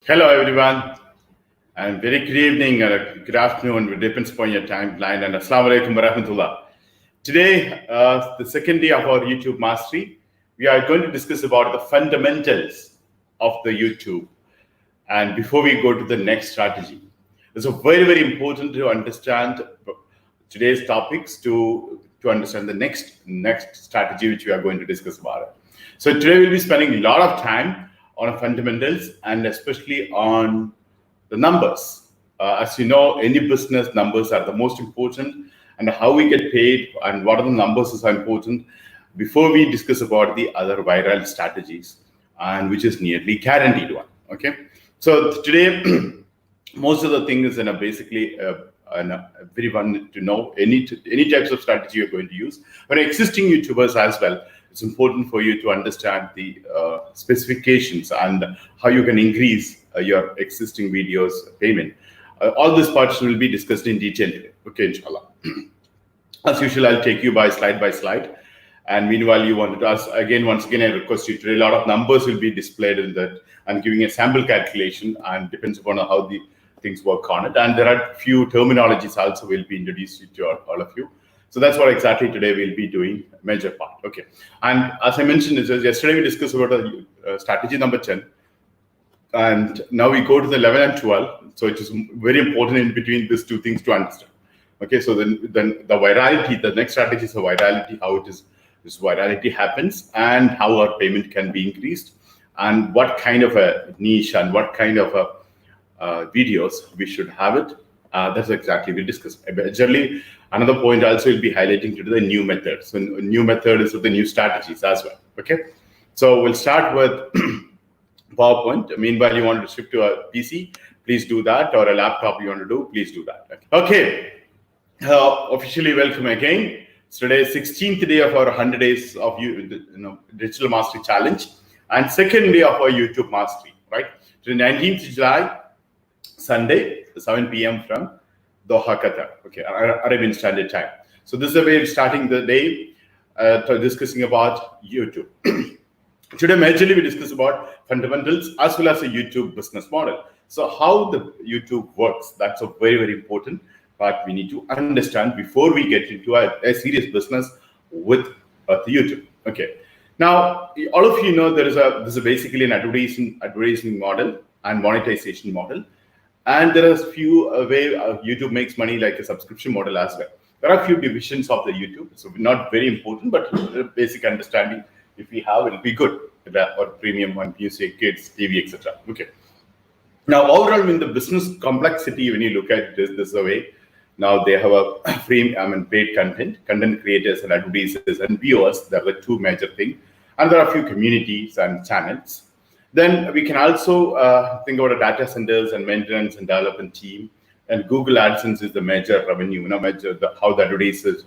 Hello, everyone, and very good evening or good afternoon. It depends upon your timeline. And Assalamu alaikum wa rahmatullah. Today, the second day of our YouTube mastery, we are going to discuss about the fundamentals of the YouTube. And before we go to the next strategy, it's very, very important to understand today's topics to understand the next strategy which we are going to discuss about it. So today we'll be spending a lot of time on fundamentals and especially on the numbers. As you know, any business numbers are the most important, and how we get paid and what are the numbers is important before we discuss about the other viral strategies, and which is nearly guaranteed one. Okay, so today most of the things is basically everyone to know any types of strategy you're going to use. For existing YouTubers as well, it's important for you to understand the specifications and how you can increase your existing videos payment. All these parts will be discussed in detail today. Okay, inshallah. As usual, I'll take you by slide. And meanwhile, you wanted to ask again, once again, I request you today, a lot of numbers will be displayed in that and giving a sample calculation, and depends upon how the things work on it. And there are few terminologies also will be introduced to all of you. So that's what exactly today we'll be doing, major part. Okay. And as I mentioned, yesterday we discussed about strategy number 10. And now we go to the 11 and 12. So it is very important in between these two things to understand. Okay. So then the virality, the next strategy is the virality, how this virality happens and how our payment can be increased, and what kind of a niche and what kind of videos we should have it. That's exactly we discussed. Generally, another point also will be highlighting to the new methods. So new method is with the new strategies as well. Okay, so we'll start with PowerPoint. Meanwhile, you want to shift to a PC, please do that, or a laptop you want to do, please do that. Okay, officially welcome again. So today is 16th day of our 100 days of digital mastery challenge, and second day of our YouTube mastery. Right, so 19th July, Sunday, 7 p.m. from Doha, Qatar. Okay, Arabian Standard Time. So this is the way of starting the day, discussing about YouTube. Today, majorly we discuss about fundamentals as well as a YouTube business model. So how the YouTube works, that's a very, very important part we need to understand before we get into a serious business with the YouTube. Okay. Now, all of you know this is basically an advertising model and monetization model. And there are a few way YouTube makes money, like a subscription model as well. There are a few divisions of the YouTube, so not very important, but basic understanding if we have, it'll be good. Or premium one, music, kids, TV, etc. Okay. Now, overall, in the business complexity, when you look at this way, now they have a paid content creators and advertisers and viewers. There are the two major things, and there are a few communities and channels. Then we can also think about the data centers and maintenance and development team. And Google AdSense is the major revenue, how the advertisers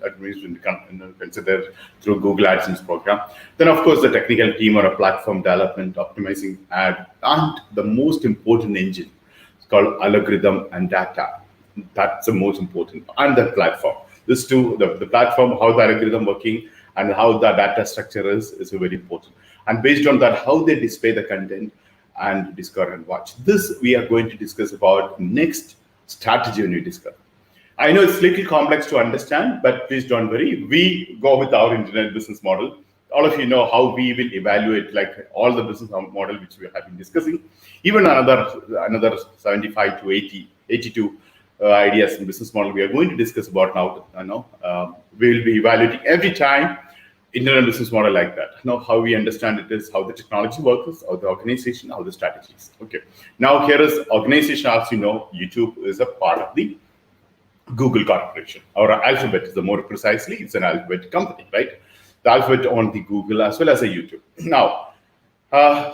considered through Google AdSense program. Then, of course, the technical team or a platform development, optimizing ad, and the most important engine is called algorithm and data. That's the most important, and the platform. These two, the platform, how the algorithm working, and how the data structure is very important. And based on that, how they display the content and discover and watch. This we are going to discuss about next strategy when we discuss. I know it's a little complex to understand, but please don't worry. We go with our internet business model. All of you know how we will evaluate like all the business model which we have been discussing. Even another 75 to 82 ideas in business model we are going to discuss about now. We will be evaluating every time internet business model like that. Now, how we understand it is how the technology works, how the organization, how the strategies. Okay. Now, here is organization. As you know, YouTube is a part of the Google Corporation. Or Alphabet is the more precisely, it's an Alphabet company, right? The Alphabet on the Google as well as a YouTube. Now,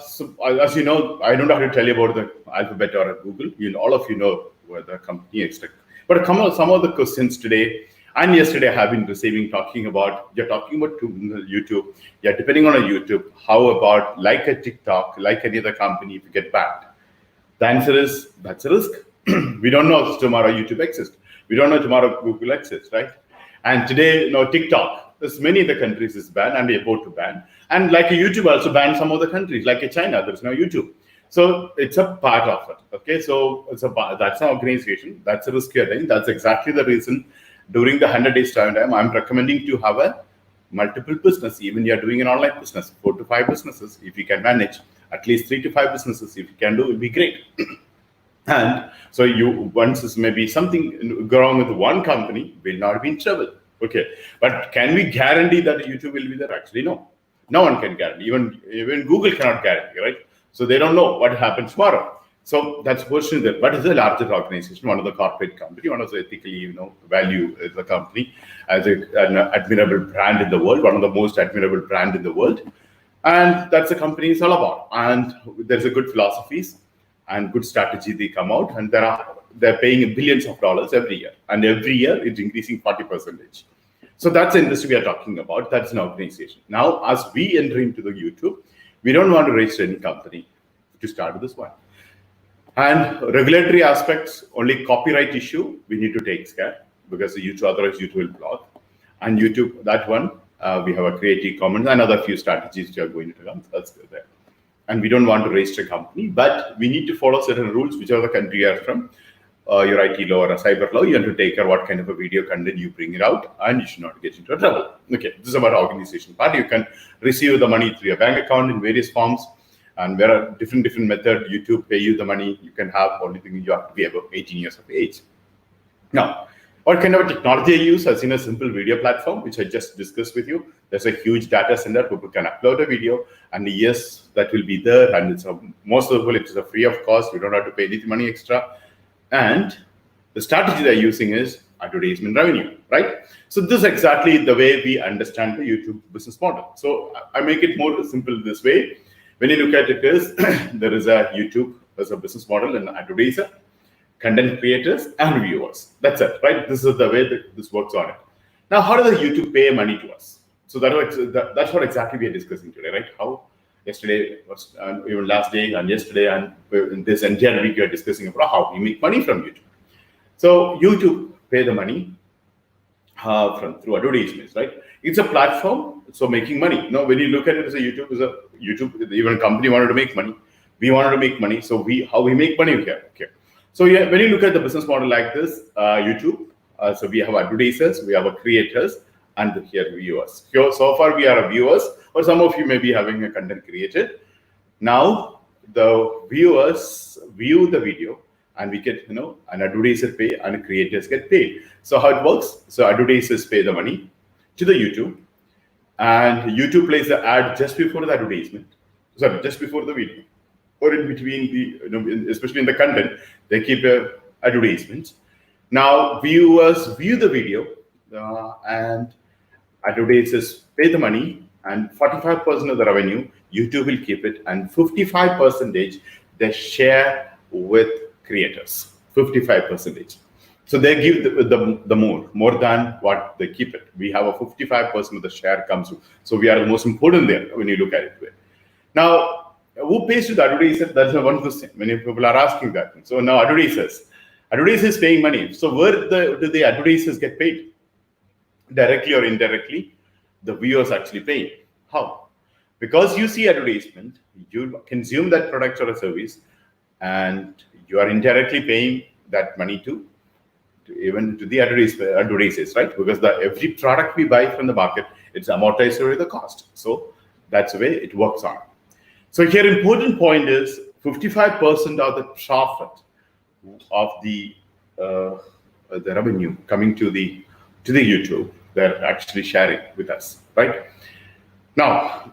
so as you know, I don't have to tell you about the Alphabet or a Google. All of you know where the company is. But some of the questions today and yesterday I have been you're talking about YouTube. Yeah, depending on a YouTube, how about like a TikTok, like any other company, if you get banned? The answer is that's a risk. We don't know if tomorrow YouTube exists. We don't know tomorrow Google exists, right? And today, TikTok, there's many other countries is banned and they're about to ban. And like a YouTube also banned some other countries, like a China, there's no YouTube. So it's a part of it. Okay, so that's an organization. That's a riskier thing. That's exactly the reason during the 100 days time, I'm recommending to have a multiple business. Even you're doing an online business, 4 to 5 businesses. If you can manage at least 3 to 5 businesses, if you can do, it'll be great. And so you once is maybe something wrong with one company, will not be in trouble. Okay, but can we guarantee that YouTube will be there? Actually, no. No one can guarantee. Even Google cannot guarantee, right? So they don't know what happens tomorrow. So that's portion there. But it's a larger organization, one of the corporate company, one of the ethically, value as a company, as an admirable brand in the world, one of the most admirable brand in the world. And that's the company is all about. And there's a good philosophies and good strategy they come out, and they're paying billions of dollars every year. And every year it's increasing 40%. So that's the industry we are talking about. That's an organization. Now, as we enter into the YouTube, we don't want to register any company to start with this one. And regulatory aspects, only copyright issue, we need to take care because the YouTube, otherwise YouTube will block. And YouTube, that one, we have a Creative Commons and other few strategies which are going to come. That's there. And we don't want to register a company, but we need to follow certain rules, whichever country you are from. Your IT law or a cyber law, you have to take care what kind of a video content you bring it out, and you should not get into trouble. Okay, this is about organization part. You can receive the money through your bank account in various forms, and there are different method. YouTube pay you the money. You can have only thing you have to be above 18 years of age. Now, what kind of technology I use? I've seen a simple video platform, which I just discussed with you. There's a huge data center. People can upload a video, and yes, that will be there. And it's most of the people, it's a free of cost. You don't have to pay any money extra. And the strategy they're using is advertisement revenue, right? So this is exactly the way we understand the YouTube business model. So I make it more simple this way. When you look at it, there is a YouTube as a business model, and advertiser, content creators, and viewers. That's it, right? This is the way that this works on it. Now, how does the YouTube pay money to us? So that's what exactly we are discussing today, right? How yesterday was even last day and yesterday and in this entire week we are discussing about how we make money from YouTube. So YouTube pay the money through advertisements, right? It's a platform, so making money. Now, when you look at it as a YouTube, even a company wanted to make money. We wanted to make money, so how we make money here. Okay. So yeah, when you look at the business model like this, YouTube, so we have advertisers, we have creators, and here viewers. So far we are viewers, or some of you may be having a content created. Now the viewers view the video, and we get an advertiser pay and creators get paid. So how it works? So advertisers pay the money to the YouTube, and YouTube plays the ad just before the advertisement. Sorry, just before the video, or in between the, especially in the content, they keep advertisements. Now viewers view the video, and advertisers pay the money, and 45% of the revenue YouTube will keep it, and 55% they share with creators. 55%. So they give the more than what they keep it. We have a 55% of the share comes to. So we are the most important there when you look at it. Now, who pays to the advertiser? That's one question. Many people are asking that. So now advertisers paying money. So where do the advertisers get paid? Directly or indirectly, the viewers actually pay. How? Because you see advertisement, you consume that product or a service, and you are indirectly paying that money to the advertisers, right? Because every product we buy from the market, it's amortized over the cost. So that's the way it works on. So here, important point is 55% of the profit of the revenue coming to the YouTube, they're actually sharing with us, right? Now,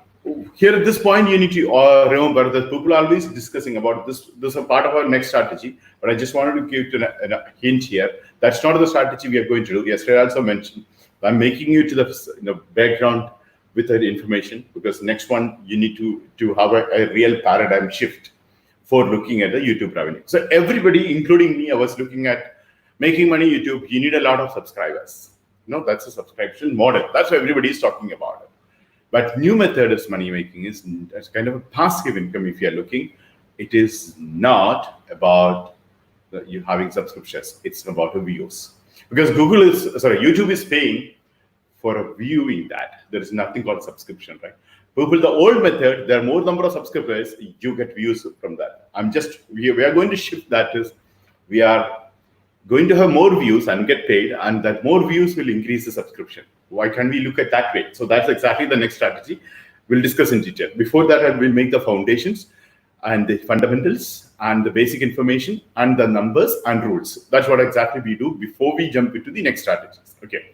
here at this point, you need to remember that people are always discussing about this. This is a part of our next strategy, but I just wanted to give a hint here. That's not the strategy we are going to do. Yesterday I also mentioned, I'm making you to the background with that information, because next one, you need to have a real paradigm shift for looking at the YouTube revenue. So everybody, including me, I was looking at making money YouTube. You need a lot of subscribers. That's a subscription model. That's what everybody is talking about it. But new method of money making is kind of a passive income. If you are looking, it is not about you having subscriptions. It's about the views, because YouTube is paying for viewing that. There is nothing called subscription, right? People, the old method, there are more number of subscribers, you get views from that. We are going to shift that is, we are going to have more views and get paid, and that more views will increase the subscription. Why can't we look at that way? So that's exactly the next strategy. We'll discuss in detail. Before that, I will make the foundations and the fundamentals and the basic information and the numbers and rules. That's what exactly we do before we jump into the next strategies. Okay.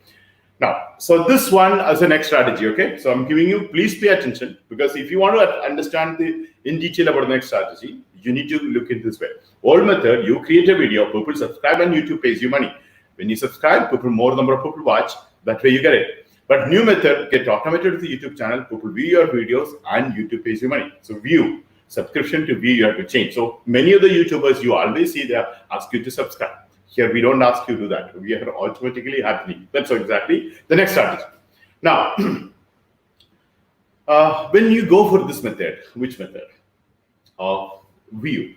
Now, so this one as a next strategy. Okay. So I'm giving you, please pay attention, because if you want to understand in detail about the next strategy, you need to look in this way. Old method, you create a video, people subscribe, and YouTube pays you money. When you subscribe, more number of people watch. That way you get it. But new method, get automated to the YouTube channel, people view your videos, and YouTube pays you money. So view, subscription to view, you have to change. So many of the YouTubers you always see there ask you to subscribe. Here we don't ask you to do that. We are automatically happening. That's exactly the next strategy. Now, when you go for this method, which method? View.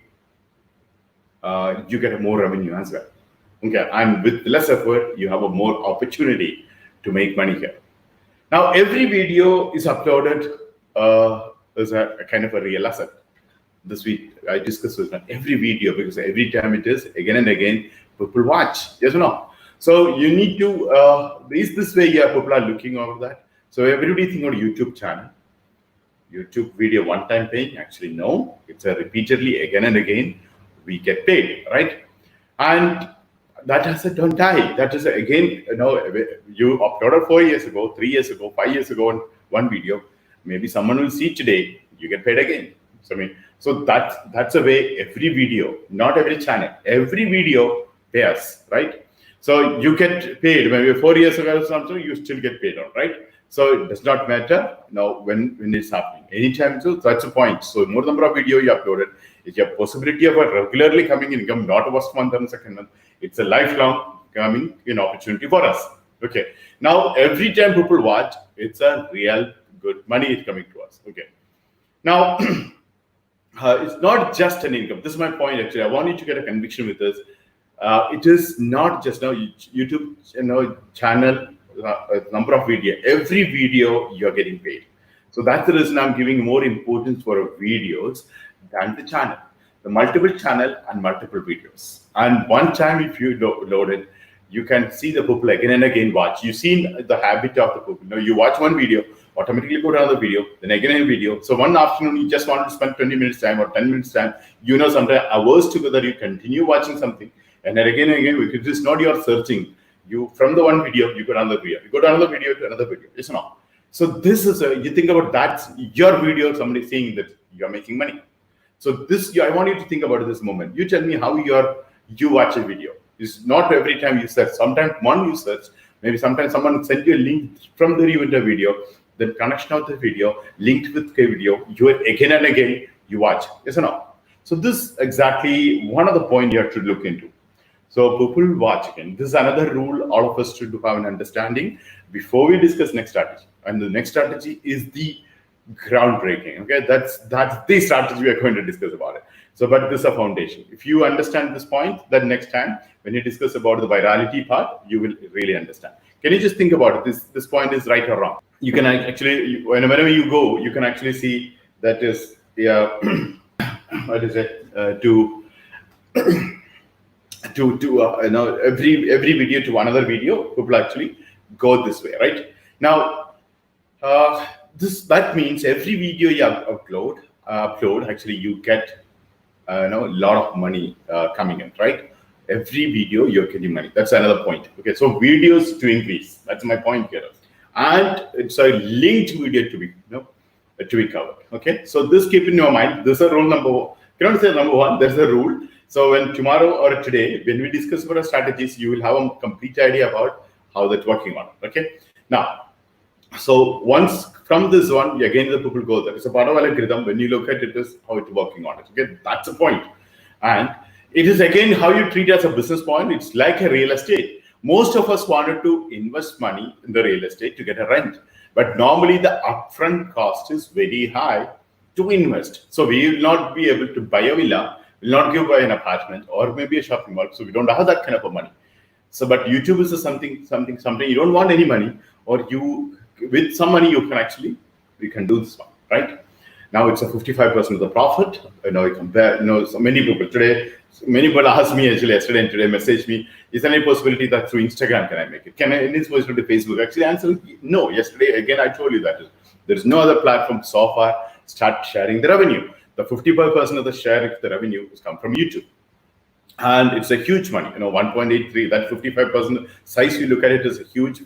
You get a more revenue as well. Okay, and with less effort, you have a more opportunity to make money here. Now, every video is uploaded as a kind of a real asset. This week I discussed with every video, because every time it is again and again, people watch. Yes or no? So you need to is this way? Yeah, people are looking over that. So everybody think on YouTube channel. YouTube video one-time paying? Actually, no. It's a repeatedly again and again we get paid, right? And that has a don't die. That is again, you uploaded 4 years ago, 3 years ago, 5 years ago on one video. Maybe someone will see today. You get paid again. So that's a way. Every video, not every channel, every video pays, right? So you get paid. Maybe 4 years ago or something, you still get paid on, right? So it does not matter now when it's happening. Anytime, so that's a point. So more number of video you uploaded, it's a possibility of a regularly coming income, not a first month and second month. It's a lifelong coming in opportunity for us. Okay. Now every time people watch, it's a real good money is coming to us. Okay. Now it's not just an income. This is my point actually. I want you to get a conviction with this. It is not just YouTube channel. Number of video, every video you're getting paid. So that's the reason I'm giving more importance for videos than the channel, the multiple channel and multiple videos. And one time if you load it, you can see the people again and again watch. You've seen the habit of the people. You watch one video, automatically go to another video, then again a video. So one afternoon you just want to spend 20 minutes time or 10 minutes time. Sometimes hours together you continue watching something, and then again and again, because it's not you're searching. You from the one video, you go to another video. You go to another video to another video. Yes or no? So this is you think about that. Your video, somebody saying that you're making money. So this, I want you to think about this moment. You tell me how you watch a video. It's not every time you search. Sometimes one you search. Maybe sometimes someone sent you a link from the video. The connection of the video linked with the video. You again and again you watch. Yes or no? So this exactly one of the points you have to look into. So people watch again. This is another rule all of us should have an understanding before we discuss next strategy. And the next strategy is the groundbreaking. Okay, that's the strategy we are going to discuss about it. So, but this is a foundation. If you understand this point, then next time when you discuss about the virality part, you will really understand. Can you just think about it? This point is right or wrong? You can actually, whenever you go, you can actually see that is what is it every video to another video, people actually go this way, right? Now, that means every video you upload, actually you get a lot of money coming in, right? Every video you're getting money. That's another point. Okay, so videos to increase. That's my point here, and it's a linked video to be covered. Okay, so this keep in your mind. This is a rule number one. Cannot say number one. There's a rule. So when tomorrow or today, when we discuss about our strategies, you will have a complete idea about how that's working on. Okay. Now, so once from this one, again the people go there. It's a part of algorithm. When you look at it, is how it's working on it. Okay, that's the point. And it is again how you treat it as a business point. It's like a real estate. Most of us wanted to invest money in the real estate to get a rent, but normally the upfront cost is very high to invest. So we will not be able to buy a villa. Will not give by an apartment or maybe a shopping mall. So we don't have that kind of a money. So, but YouTube is something you don't want any money, or you with some money you can do this one. right? Now it's a 55% of the profit. You compare, so many people today, many people asked me actually yesterday and today messaged me, is there any possibility that through Instagram can I make it? Can I, any possibility Facebook? Actually, answer no. Yesterday, again, I told you that there's no other platform so far start sharing the revenue. The 55% of the share of the revenue has come from YouTube. And it's a huge money, 1.83, that 55% size you look at it is huge.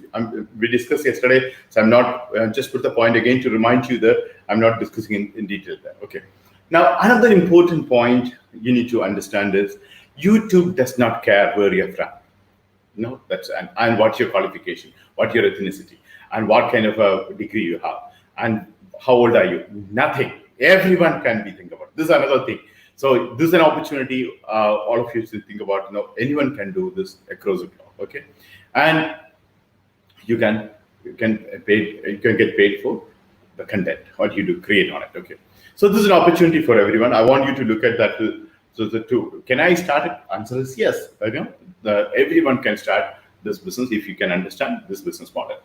We discussed yesterday, so I'm not, just put the point again to remind you that I'm not discussing in detail there, okay? Now, another important point you need to understand is YouTube does not care where you're from. That's and what's your qualification, what your ethnicity, and what kind of a degree you have, and how old are you? Nothing. Everyone can be think about. This is another thing. So this is an opportunity all of you should think about. Anyone can do this across the globe, okay? And you can get paid for the content what you do create on it, okay? So this is an opportunity for everyone. I want you to look at that. So the two, can I start it? Answer is yes. Everyone can start this business if you can understand this business model.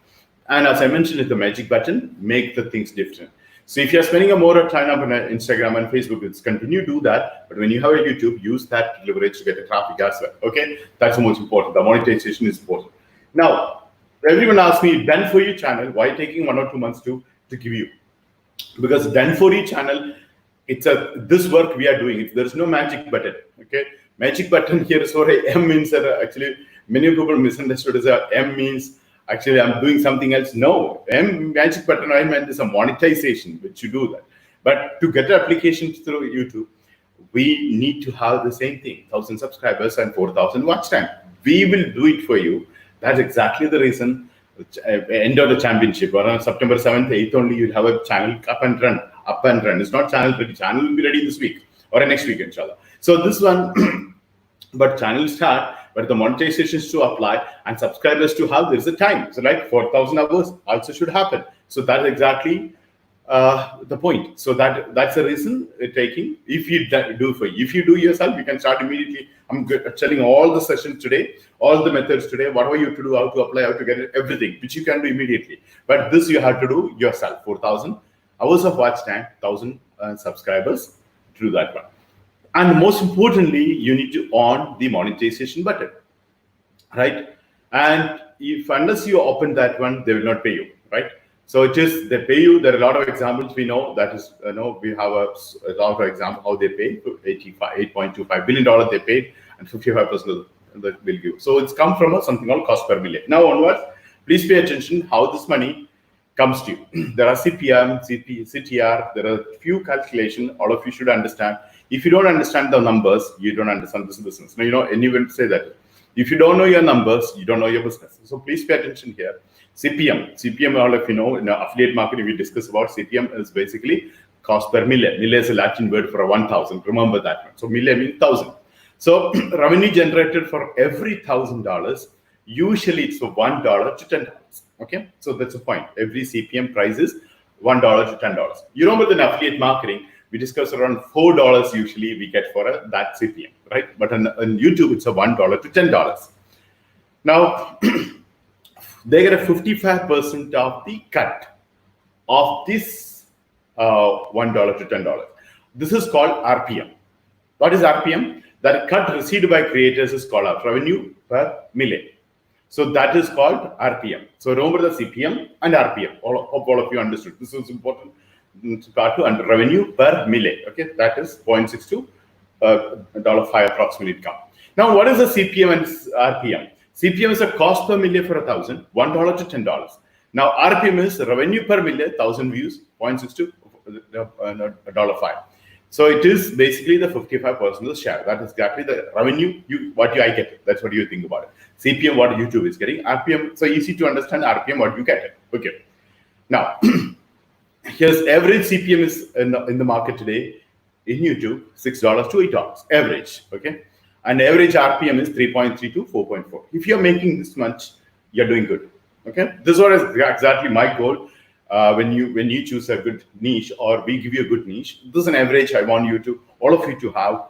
And as I mentioned, it's the magic button, make the things different. So if you're spending a more time on Instagram and Facebook, it's continue to do that. But when you have a YouTube, use that leverage to get the traffic as well. Okay, that's the most important. The monetization is important. Now, everyone asks me, done for you channel, why taking 1 or 2 months to give you? Because done for you channel, it's this work we are doing. There's no magic button. Okay, magic button here is for M means that actually many people misunderstood as M means. Actually, I'm doing something else. No, magic button I meant is a monetization, which you do that. But to get applications through YouTube, we need to have the same thing, 1,000 subscribers and 4,000 watch time. We will do it for you. That's exactly the reason. End of the championship, or on September 7th, 8th only, you'll have a channel up and run. It's not channel ready. Channel will be ready this week or next week, inshallah. So this one, but channel start. But the monetization is to apply and subscribers to have, there's a time. So like 4,000 hours also should happen. So that's exactly the point. So that's the reason taking, if you do for you. If you do yourself, you can start immediately. I'm telling all the sessions today, all the methods today, whatever you have to do, how to apply, how to get it, everything, which you can do immediately. But this you have to do yourself, 4,000 hours of watch time, 1,000 subscribers to do that one. And most importantly, you need to on the monetization button, right? And if unless you open that one, they will not pay you, right? So it is they pay you. There are a lot of examples we know. That is, we have a lot of examples how they pay. $8.25 billion they paid, and 55% of the will give. So it's come from something called cost per million. Now onwards, please pay attention how this money comes to you. There are CPM, CTR. There are few calculations. All of you should understand. If you don't understand the numbers, you don't understand this business. Now, anyone say that. If you don't know your numbers, you don't know your business. So please pay attention here. CPM, all of you know, in affiliate marketing, we discuss about CPM is basically cost per million. Million is a Latin word for a 1,000. Remember that one. So million means 1,000. So revenue generated for every $1,000, usually it's from $1 to $10. Okay, so that's the point. Every CPM price is $1 to $10. You remember in affiliate marketing, we discuss around $4 usually we get for that CPM, right? But on YouTube, it's a $1 to $10. Now, they get a 55% of the cut of this $1 to $10. This is called RPM. What is RPM? That cut received by creators is called revenue per million. So that is called RPM. So remember the CPM and RPM. All of you understood. This is important. Start to under revenue per million. Okay, that is 0.62 $5 approximately come. Now, what is the CPM and RPM? CPM is a cost per million for 1,000, $1 to $10. Now, RPM is revenue per million, 1,000 views, 0.62 $5. So it is basically the 55% of the share. That is exactly the revenue I get. That's what you think about it. CPM, what YouTube is getting. RPM, so easy to understand. RPM, what you get. Okay. Now. Here's average CPM is in the market today in YouTube, $6 to $8 average, okay? And average RPM is 3.3 to 4.4. If you're making this much, you're doing good, okay? This is exactly my goal. When you choose a good niche or we give you a good niche, this is an average I want all of you to have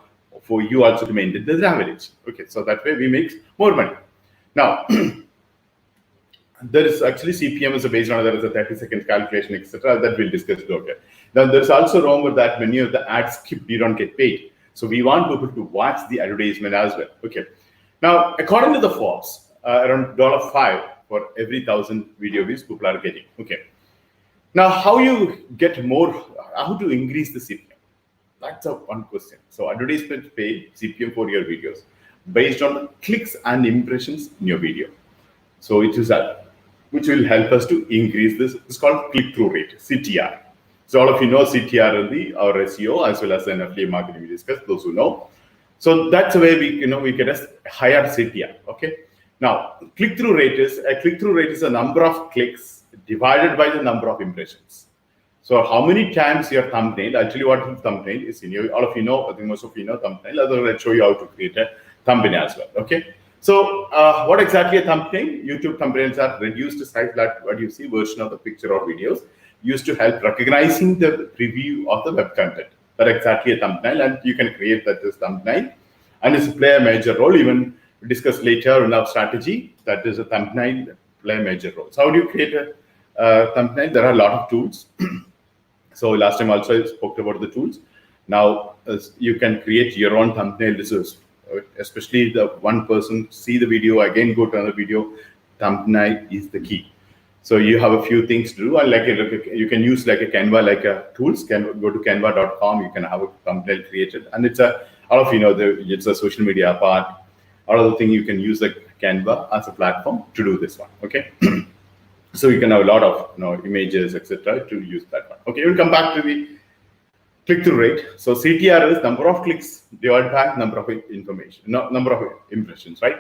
for you also to maintain this average, okay? So that way we make more money. Now, there is actually CPM is based on there is a 30-second calculation, etc. That we'll discuss. Okay. Then there's also remember that many of the ads skip, you don't get paid. So we want people to watch the advertisement as well. Okay. Now, according to the Forbes, around $5 for every 1,000 video views people are getting. Okay. Now, how you get more? How to increase the CPM? That's a one question. So advertisement pay CPM for your videos based on clicks and impressions in your video. So it is that which will help us to increase this. It's called click-through rate, CTR. So all of you know CTR is our SEO as well as an affiliate marketing we discussed, those who know. So that's the way we get a higher CTR. Okay. Now click-through rate is a number of clicks divided by the number of impressions. So how many times your thumbnail, I'll tell you what the thumbnail is in you. All of you know, I think most of you know thumbnail. Otherwise, I'll show you how to create a thumbnail as well. Okay. So what exactly a thumbnail? YouTube thumbnails are reduced size that what you see version of the picture or videos used to help recognizing the preview of the web content. That's exactly a thumbnail, and you can create that as thumbnail, and it's play a major role. Even we discuss later in our strategy that is a thumbnail play a major role. So how do you create a thumbnail? There are a lot of tools. So last time also I spoke about the tools. Now you can create your own thumbnail. This is especially the one person see the video again go to another video. Thumbnail is the key. So you have a few things to do, and you can use like a Canva, like a tools. Can go to canva.com. You can have a thumbnail created, and it's all of you know it's a social media part. All of the thing you can use like Canva as a platform to do this one. Okay. So you can have a lot of images, etc. to use that one. Okay, we'll come back to the click-through rate. So CTR is number of clicks divided by number of number of impressions, right?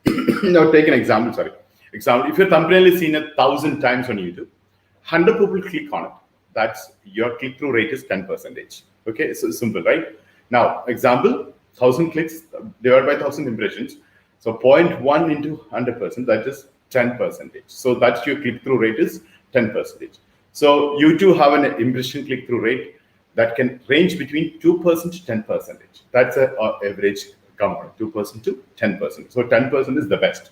Now take an example. Sorry, if your thumbnail is seen 1,000 times on YouTube, 100 people click on it. That's your click-through rate is 10%. Okay, so simple, right? Now example, 1,000 clicks divided by 1,000 impressions. So 0.1 into 100%, that is 10%. So that's your click-through rate is 10%. So you too have an impression click-through rate that can range between 2% to 10%. That's an average compound, 2% to 10%. So 10% is the best.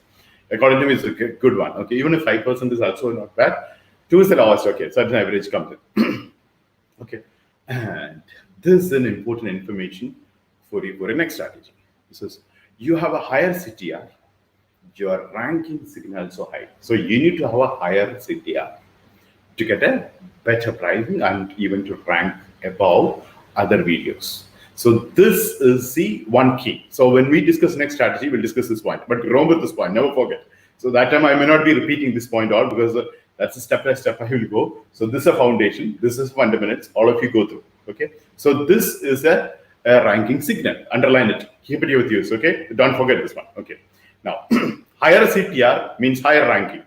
According to me, it's a good one. Okay, even if 5% is also not bad, 2 is the lowest. Okay, so an average comes in. Okay, and this is an important information for you for your next strategy. This is you have a higher CTR. Your ranking signal so high. So you need to have a higher CTR to get a better pricing and even to rank above other videos. So this is the one key. So when we discuss next strategy, we'll discuss this point. But remember this point, never forget. So that time I may not be repeating this point all because that's a step by step I will go. So this is a foundation. This is fundamentals. All of you go through. Okay. So this is a ranking signal. Underline it. Keep it with you. Okay. Don't forget this one. Okay. Now, higher CTR means higher ranking,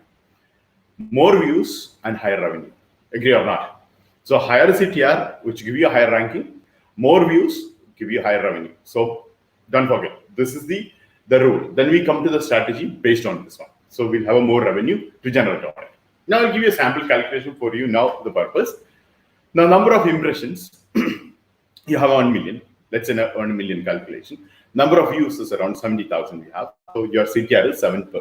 more views and higher revenue. Agree or not? So higher CTR, which give you a higher ranking, more views give you higher revenue. So don't forget, this is the rule. Then we come to the strategy based on this one. So we'll have a more revenue to generate on it. Now I'll give you a sample calculation for you now, the purpose. Now number of impressions, you have 1 million. Let's say 1 million calculation. Number of views is around 70,000 we have. So your CTR is 7%.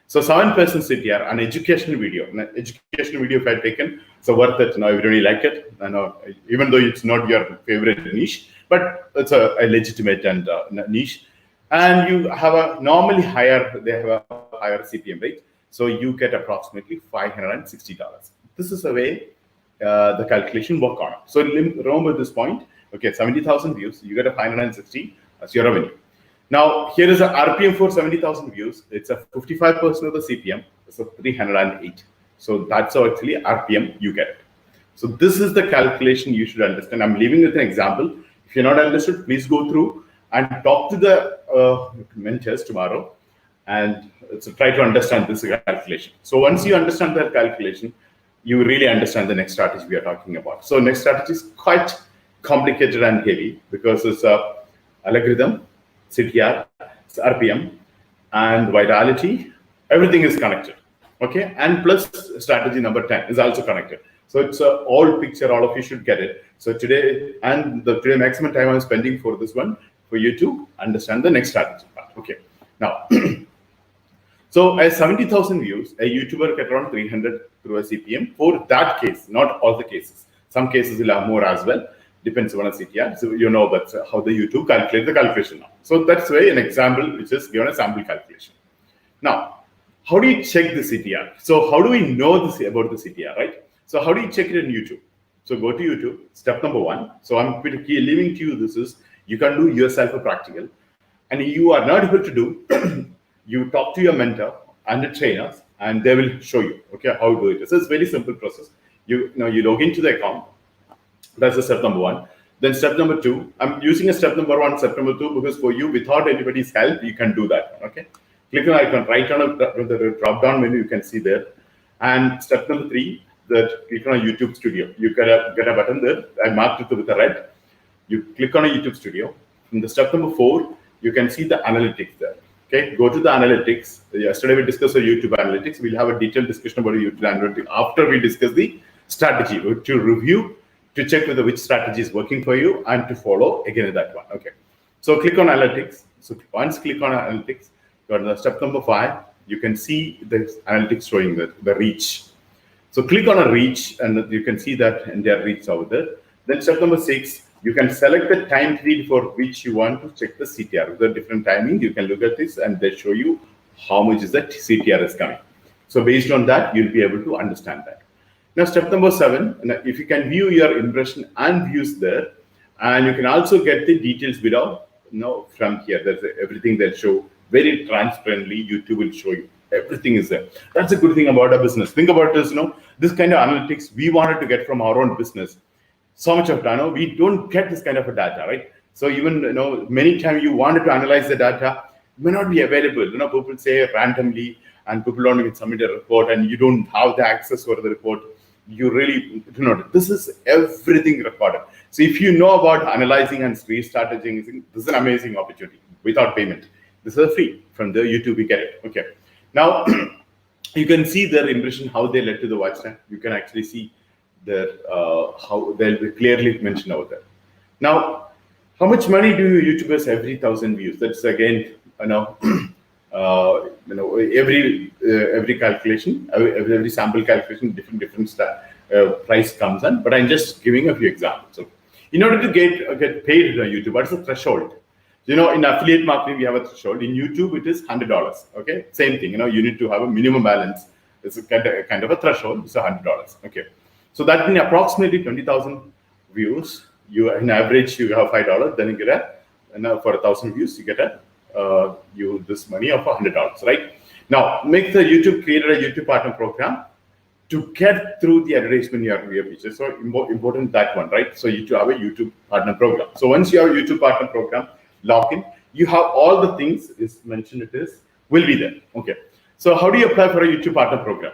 So 7% CTR, an educational video. If I've taken, so worth it. Now everybody like it. I know, even though it's not your favorite niche, but it's a legitimate and niche. And you have a normally higher, they have a higher CPM rate. So you get approximately $560. This is the way the calculation work on it. So remember this point. Okay, 70,000 views, you get a 560 as your revenue. Now, here is a RPM for 70,000 views. It's a 55% of the CPM. So 308. So that's how actually RPM you get it. So this is the calculation you should understand. I'm leaving with an example. If you're not understood, please go through and talk to the mentors tomorrow and try to understand this calculation. So once you understand that calculation, you really understand the next strategy we are talking about. So next strategy is quite complicated and heavy because it's a algorithm, CTR, RPM, and virality. Everything is connected. Okay, and plus strategy number 10 is also connected. So it's a all picture. All of you should get it. So today and today maximum time I'm spending for this one for you to understand the next strategy part. Okay, now. So at 70,000 views, a YouTuber get around 300 through a CPM for that case, not all the cases. Some cases will have more as well. Depends on a CTR. So you know that's how the YouTube calculate the calculation now. So that's why an example which is given a sample calculation. Now, how do you check the CTR? So how do we know this about the CTR, right? So how do you check it in YouTube? So go to YouTube, step number 1. So I'm leaving to you, this is, you can do yourself a practical. And you are not able to do, you talk to your mentor and the trainers, and they will show you, okay, how to do it. So it's a very simple process. You log into the account. That's the step number 1. Then step number 2, I'm using a step number 1, step number 2, because for you, without anybody's help, you can do that, okay? Click on icon, right on the drop-down menu, you can see there. And step number 3, that click on a YouTube Studio. You get a button there. I marked it with a red. You click on a YouTube Studio. In the step number 4, you can see the analytics there. Okay, go to the analytics. Yesterday we discussed the YouTube analytics. We'll have a detailed discussion about YouTube analytics after we discuss the strategy to review, to check whether which strategy is working for you and to follow again that one. Okay, so click on analytics. So once click on analytics, go to the step number 5. You can see the analytics showing the reach. So click on a reach, and you can see that in their reach over there. Then step number 6, you can select the time period for which you want to check the CTR. With the different timing, you can look at this and they show you how much is that CTR is coming. So based on that, you'll be able to understand that. Now, step number 7, if you can view your impression and views there, and you can also get the details below, from here. There's everything they'll show very transparently. YouTube will show you. Everything is there. That's a good thing about a business. Think about this, this kind of analytics we wanted to get from our own business. So much of data, we don't get this kind of a data, right? So even, many times you wanted to analyze the data, it may not be available. People say randomly, and people don't even submit a report, and you don't have the access for the report. You really do not. This is everything recorded. So if you know about analyzing and re-strategizing, this is an amazing opportunity without payment. This is free from the YouTube. We get it. Okay. Now, you can see their impression, how they led to the watch time. You can actually see their how they'll be clearly mentioned over there. Now, how much money do YouTubers every 1,000 views? That's again, every calculation, every sample calculation, different price comes in. But I'm just giving a few examples. So, in order to get paid on YouTube, what is the threshold? In affiliate marketing, we have a threshold. In YouTube, it is $100. Okay, same thing. You need to have a minimum balance. It's a kind of a threshold. It's $100. Okay, so that means approximately 20,000 views. In average, you have $5. Then you get for 1,000 views, you get this money of $100. Right now, make the YouTube created a YouTube partner program to get through the advertisement your picture. So important that one, right? So you have a YouTube partner program. So once you have a YouTube partner program, log in, you have all the things is mentioned, will be there. Okay, so how do you apply for a YouTube partner program?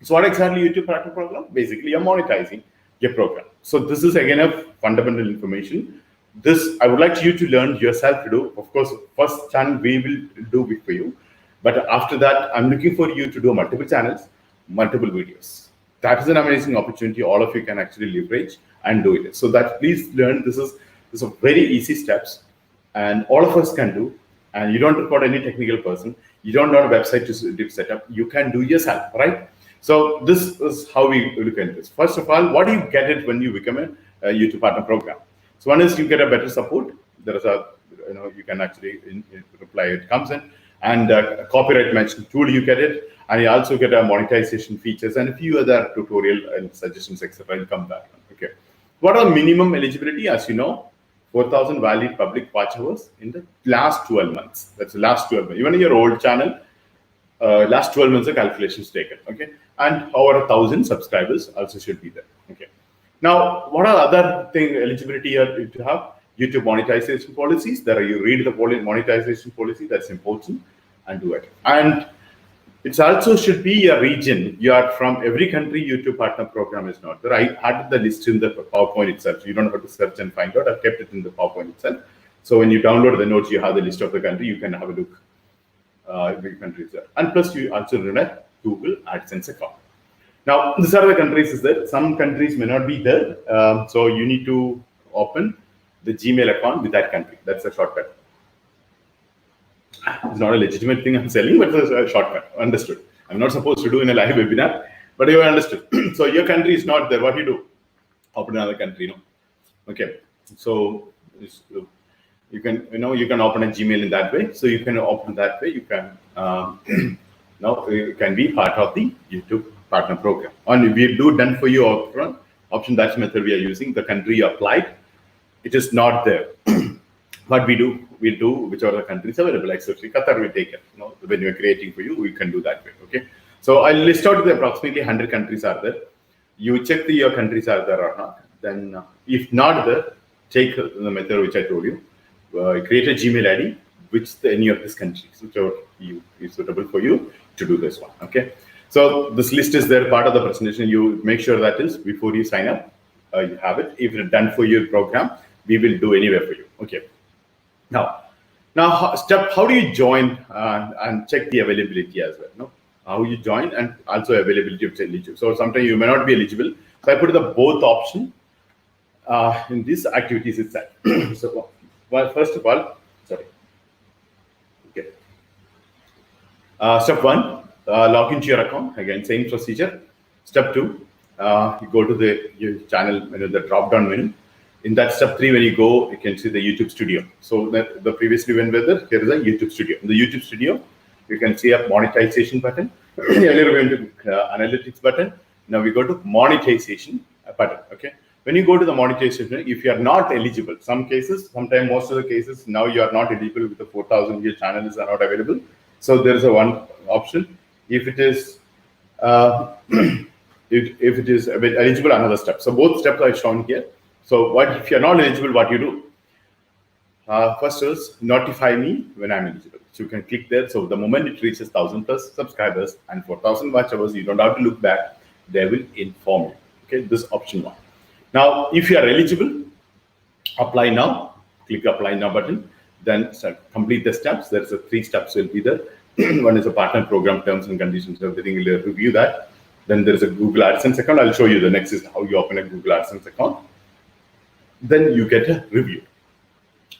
So what exactly YouTube partner program? Basically, you're monetizing your program. So this is again a fundamental information. This I would like you to learn yourself to do. Of course, first channel we will do it for you, but after that, I'm looking for you to do multiple channels, multiple videos. That is an amazing opportunity. All of you can actually leverage and do it. So that please learn. This is a very easy steps. And all of us can do, and you don't require any technical person. You don't know a website to set up. You can do yourself, right? So this is how we look at this. First of all, what do you get it when you become a YouTube partner program? So one is you get a better support. There is you can actually reply. It comes in, and a copyright management tool you get it, and you also get a monetization features and a few other tutorial and suggestions, etc. Will come back. Okay. What are minimum eligibility? As you know, 4,000 valid public watch hours in the last 12 months. That's the last 12 months. Even in your old channel, last 12 months, the calculations taken. Okay, and over 1,000 subscribers also should be there. Okay. Now, what are other eligibility here to have? YouTube monetization policies. There you read the monetization policy. That's important, and do it. And it also should be a region. You are from every country. YouTube partner program is not there. I added the list in the PowerPoint itself. You don't have to search and find out. I've kept it in the PowerPoint itself. So when you download the notes, you have the list of the country. You can have a look. Every country is there. And plus, you also run a Google AdSense account. Now, these are the countries is there. Some countries may not be there. So you need to open the Gmail account with that country. That's a shortcut. It's not a legitimate thing I'm selling, but it's a shortcut. Understood. I'm not supposed to do in a live webinar, but you understood. So your country is not there. What do you do? open another country, Okay, so you can you can open a Gmail in that way. So you can open that way. You can now you can be part of the YouTube partner program. And we do done for you option. That's the method we are using. The country you applied, it is not there. What we do, whichever the countries available, like especially Qatar, we take it. When we are creating for you, we can do that way. Okay. So I'll list out the approximately 100 countries are there. You check your countries are there or not. Then, if not there, take the method which I told you. Create a Gmail ID, any of these countries, whichever is suitable for you to do this one. Okay. So this list is there, part of the presentation. You make sure that is before you sign up. You have it. If it's done for your program, we will do anywhere for you. Okay. Now, how do you join and check the availability as well? No, how you join and also availability of eligible. So sometimes you may not be eligible. So I put the both option in these activities itself. So, well, first of all, sorry. Okay. Step 1, log into your account. Again, same procedure. Step 2, you go to your channel menu, the drop-down menu. In that step 3, when you go, you can see the YouTube Studio. So the previously went with it. Here is a YouTube Studio. In the YouTube Studio, you can see a monetization button. Earlier we went to analytics button. Now we go to monetization button. Okay. When you go to the monetization, if you are not eligible, sometimes most of the cases, now you are not eligible with the 4,000, your channels are not available. So there is a one option. If it is if it is eligible, another step. So both steps are shown here. So if you're not eligible, what you do? First is notify me when I'm eligible. So you can click there. So the moment it reaches 1,000 plus subscribers and 4,000 watch hours, you don't have to look back. They will inform you. Okay, this option 1. Now, if you are eligible, apply now. Click apply now button. Then complete the steps. There's 3 steps will be there. One is a partner program terms and conditions. Everything will review that. Then there is a Google AdSense account. I'll show you the next is how you open a Google AdSense account. Then you get a review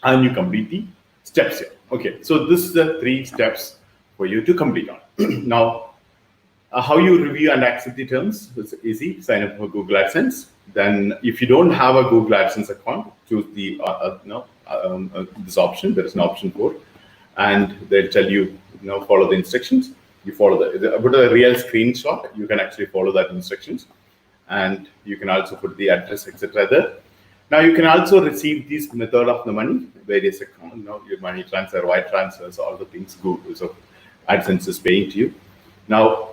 and you complete the steps here. Okay, so this is the 3 steps for you to complete on. Now, how you review and accept the terms is easy. Sign up for Google AdSense. Then, if you don't have a Google AdSense account, choose the this option. There is an option 4, and they'll tell you, follow the instructions. You follow put a real screenshot. You can actually follow that instructions, and you can also put the address, etc. there. Now you can also receive this method of the money, various accounts, your money transfer, wire transfers, all the things Google, so AdSense is paying to you. Now,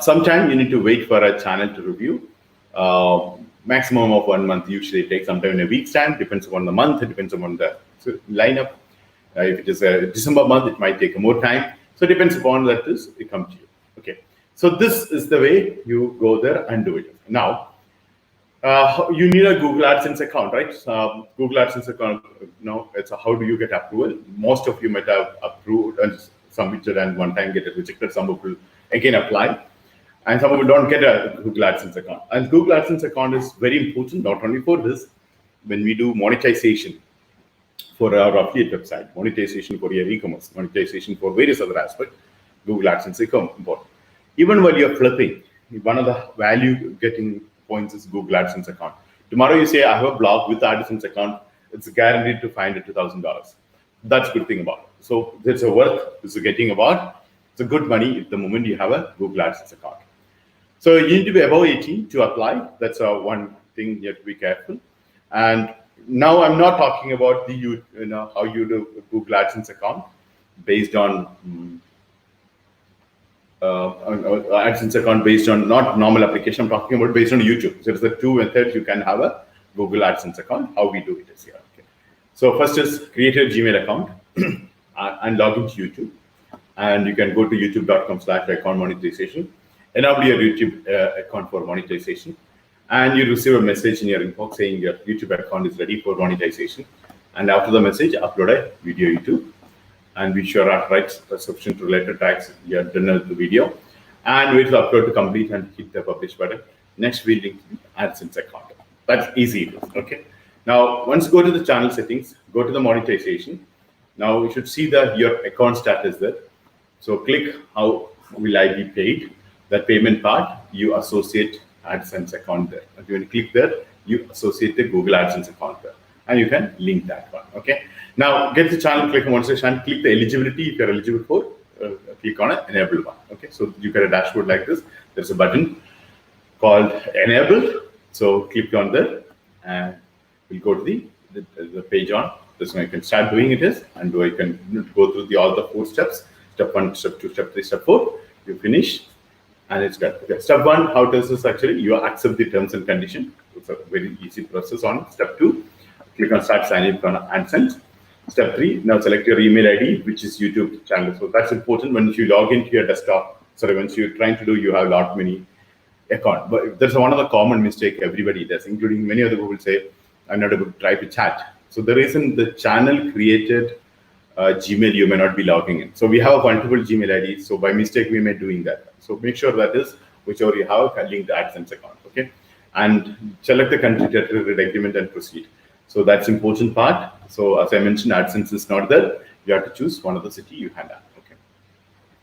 sometime you need to wait for a channel to review. Maximum of 1 month usually takes, sometime in a week's time, depends upon the month, it depends upon the lineup. If it is a December month, it might take more time. So it depends upon that it comes to you. Okay. So this is the way you go there and do it. Now, you need a Google AdSense account, right? Google AdSense account, it's how do you get approval? Most of you might have approved and submitted and one time get it rejected. Some people again apply, and some people don't get a Google AdSense account. And Google AdSense account is very important, not only for this. When we do monetization for our affiliate website, monetization for your e-commerce, monetization for various other aspects, Google AdSense is important. Even while you're flipping, one of the value getting points is Google AdSense account. Tomorrow you say, I have a blog with AdSense account, it's guaranteed to find it $2,000. That's a good thing about it. So there's a worth, it's a getting about, it's a good money at the moment you have a Google AdSense account. So you need to be above 18 to apply. That's one thing you have to be careful. And now I'm not talking about how you do a Google AdSense account based on AdSense account based on not normal application. I'm talking about based on YouTube. So there's the 2 methods you can have a Google AdSense account. How we do it is here. Okay. So first is create a Gmail account and log into YouTube. And you can go to youtube.com/account monetization. Enable your YouTube account for monetization. And you receive a message in your inbox saying your YouTube account is ready for monetization. And after the message, upload a video YouTube. And be sure our rights subscription to related tags, you have done the video. And wait for the upload to complete and hit the publish button. Next, we link the AdSense account. That's easy. Okay. Now, once you go to the channel settings, go to the monetization. Now, you should see that your account status there. So click how will I be paid. That payment part, you associate AdSense account there. If you click there, you associate the Google AdSense account there, and you can link that one. Okay. Now get the channel, click on monetization, click the eligibility if you're eligible for. Click on it, enable one. Okay. So you get a dashboard like this. There's a button called enable. So click on there, and we'll go to the page on. This one you can start doing it is, and you can go through all the 4 steps. Step 1, step 2, step 3, step 4. You finish, and it's done. Okay. Step 1, how does this actually? You accept the terms and condition. It's a very easy process. On step 2, click on start signing up on AdSense. Step 3, now select your email ID, which is YouTube channel. So that's important when you log into your desktop. Sorry, once you're trying to do, you have a lot many account. But there's one of the common mistake everybody does, including many other people will say, I'm not able to try to chat. So the reason the channel created Gmail, you may not be logging in. So we have multiple Gmail IDs. So by mistake, we may be doing that. So make sure that is whichever you have, can link the AdSense account. Okay. And select the country, territory, agreement, and proceed. So that's important part. So as I mentioned, AdSense is not there. You have to choose one of the city you handle. Okay.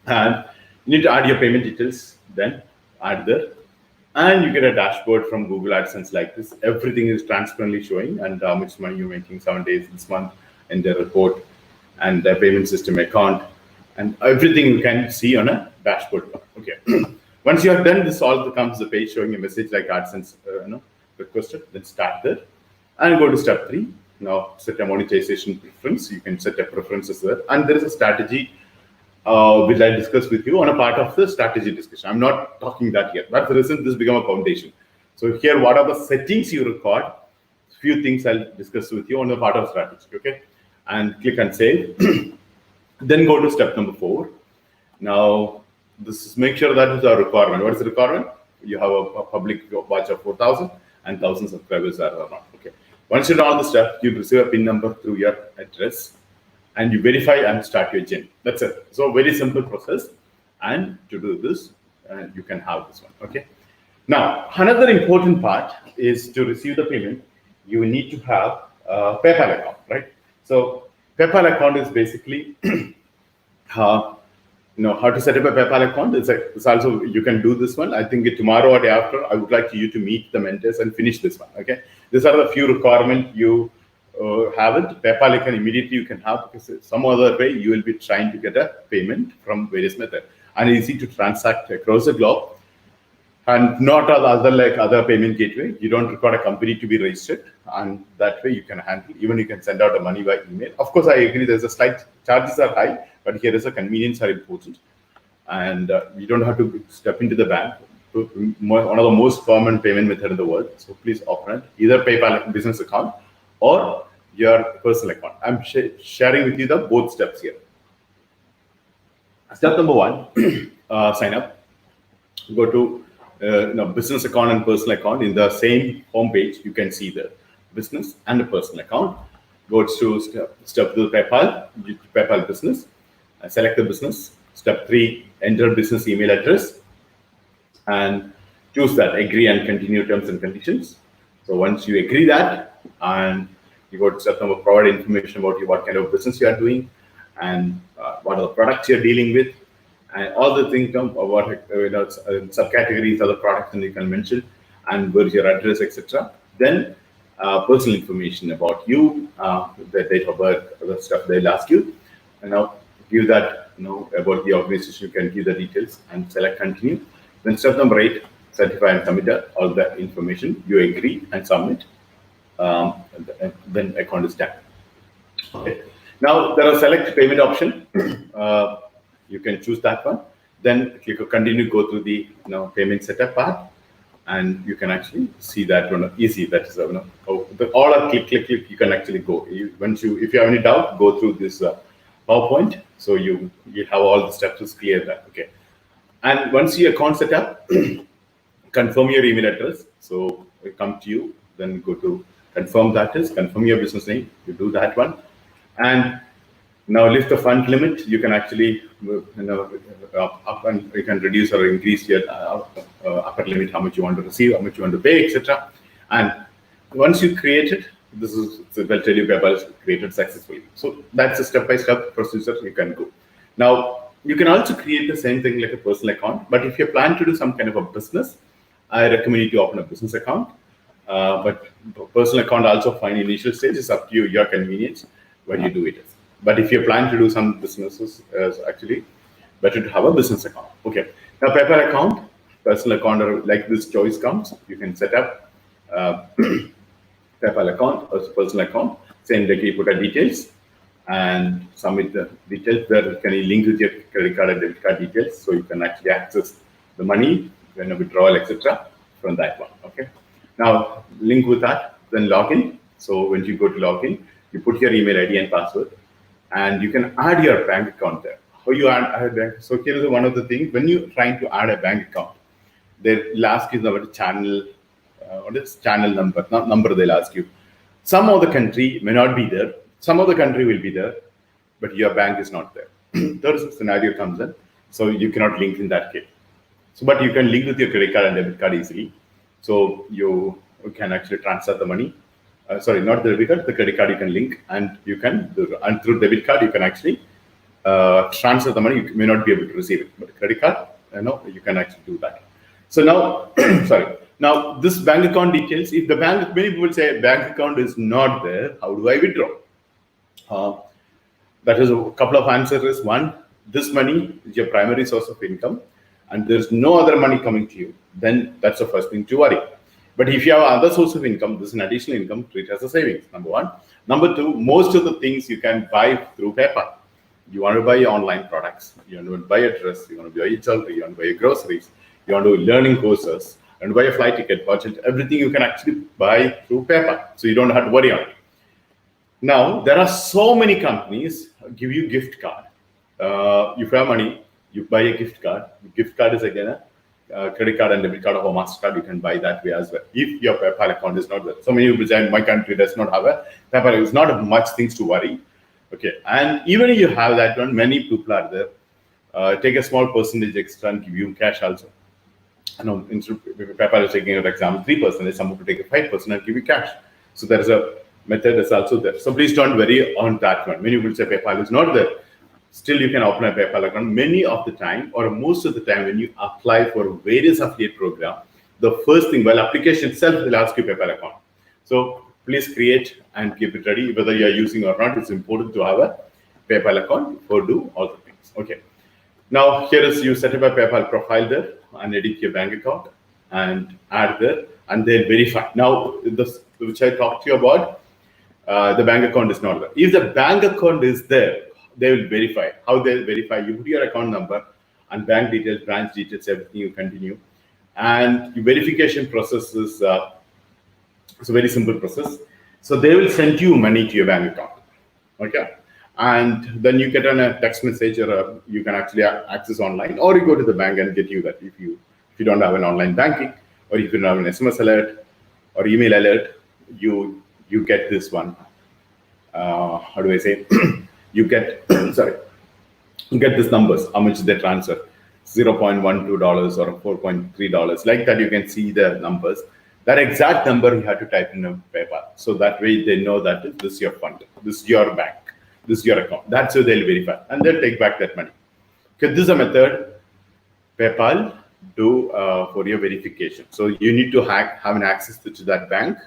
And you need to add your payment details, then add there. And you get a dashboard from Google AdSense like this. Everything is transparently showing and how much money you're making 7 days this month in the report and the payment system account and everything you can see on a dashboard. Okay. Once you have done this, all comes the page showing a message like AdSense requested. Then start there and go to step 3. Now set a monetization preference. You can set a preferences there, and there is a strategy which I discuss with you on a part of the strategy discussion. I'm not talking that here. That's the reason this become a foundation. So here, what are the settings you record? Few things I'll discuss with you on the part of strategy. Okay, and click and save. Then go to step number 4. Now, this is make sure that is our requirement. What is the requirement? You have a public watch of 4,000 and 1,000 subscribers are not. Okay. Once you do all the stuff, you receive a PIN number through your address, and you verify and start your gen. That's it. So very simple process. And to do this, you can have this one. Okay. Now, another important part is to receive the payment. You need to have a PayPal account, right? So PayPal account is basically how to set up a PayPal account. It's also, you can do this one. I think tomorrow or day after, I would like you to meet the mentors and finish this one. Okay. These are the few requirements you have it. PayPal you can have, because some other way you will be trying to get a payment from various methods, and easy to transact across the globe. And not other payment gateway. You don't require a company to be registered, and that way you can handle. Even you can send out the money by email. Of course, I agree. There's a slight charges are high, but here is a convenience are important, and you don't have to step into the bank. One of the most common payment method in the world. So please open either PayPal business account or your personal account. I'm sharing with you the both steps here. Step number 1, sign up. Go to business account and personal account. In the same home page, you can see the business and the personal account. Go to step 2, PayPal business. Select the business. Step 3, enter business email address and choose that, agree and continue terms and conditions. So once you agree that, and you go to step number, provide information about what kind of business you are doing and what are the products you're dealing with, and all the things about subcategories, other products, and you can mention, and where's your address, etc. Then personal information about you, the date of birth, the stuff they'll ask you, and now give that about the organization. You can give the details and select continue. Then step number 8, certify and submit all that information. You agree and submit. Then account is done. Okay. Now there are select payment option. You can choose that one. Then click continue. Go through the payment setup part, and you can actually see that one easy. That is all are click. You can actually go. If you have any doubt, go through this PowerPoint. So you have all the steps is clear that. Okay. And once your account set up, confirm your email address. So it come to you. Then go to confirm that is, confirm your business name. You do that one, and now lift the fund limit. You can actually up, and you can reduce or increase your upper limit, how much you want to receive, how much you want to pay, etc. And once you create it, this is will tell you PayPal is created successfully. So that's a step-by-step procedure you can go. Now you can also create the same thing like a personal account, but if you plan to do some kind of a business, I recommend you to open a business account. But personal account also fine. Initial stage is up to you, your convenience, when you do it. But if you're planning to do some businesses, actually better to have a business account. Okay. Now, PayPal account, personal account, or like this choice comes, you can set up PayPal account or personal account. Same like you put the details and submit the details. There can you link with your credit card and debit card details, so you can actually access the money when a withdrawal, etc. from that one. Okay. Now link with that, then log in. So when you go to log in, you put your email ID and password, and you can add your bank account there. How you add bank? So here is one of the things when you're trying to add a bank account, they'll ask you about channel. What is channel number? Not number. They'll ask you. Some of the country may not be there. Some of the country will be there, but your bank is not there. There is a scenario comes in, so you cannot link in that case. So, but you can link with your credit card and debit card easily. So you can actually transfer the money. Sorry, not the debit card, the credit card you can link, and you can do, and through debit card you can actually transfer the money. You may not be able to receive it, but credit card, you can actually do that. So now, sorry. Now this bank account details. If the bank, many people say bank account is not there, how do I withdraw? That is a couple of answers. One, this money is your primary source of income, and there's no other money coming to you. Then that's the first thing to worry. But if you have other source of income, this is an additional income, treat it as a savings. Number one. Number two, most of the things you can buy through PayPal. You want to buy your online products, you want to buy a dress, you want to buy your jewelry, you want to buy your groceries, you want to do learning courses, and buy a flight ticket, budget, everything you can actually buy through PayPal. So you don't have to worry on it. Now, there are so many companies give you gift card. If you have money, you buy a gift card. The gift card is again a credit card and debit card or MasterCard. You can buy that way as well. If your PayPal account is not there. So many people say my country does not have a PayPal. It's not much things to worry. Okay. And even if you have that one, many people are there. Take a small percentage extra and give you cash also. I know PayPal is taking an example 3%. Some people take a 5% and give you cash. So there is a method that's also there. So please don't worry on that one. Many people say PayPal is not there. Still, you can open a PayPal account. Many of the time, or most of the time, when you apply for various affiliate program, the first thing, application itself will ask you PayPal account. So please create and keep it ready. Whether you are using or not, it's important to have a PayPal account for do all the things. Okay. Now here is you set up a PayPal profile there and edit your bank account and add there, and they'll verify. Now this which I talked to you about. The bank account is not there. If the bank account is there, they will verify. How they'll verify? You put your account number and bank details, branch details, everything you continue. And the verification process is it's a very simple process. So they will send you money to your bank account. Okay. And then you get on a text message, or you can actually access online, or you go to the bank and get you that if you don't have an online banking, or if you don't have an SMS alert or email alert, you get this one. How do I say? You get you get these numbers, how much they transfer, $0.12 or $4.3. Like that, you can see the numbers. That exact number you have to type in a PayPal. So that way they know that this is your fund, this is your bank, this is your account. That's how they'll verify, and they'll take back that money. Okay, this is a method PayPal do for your verification. So you need to have an access to that bank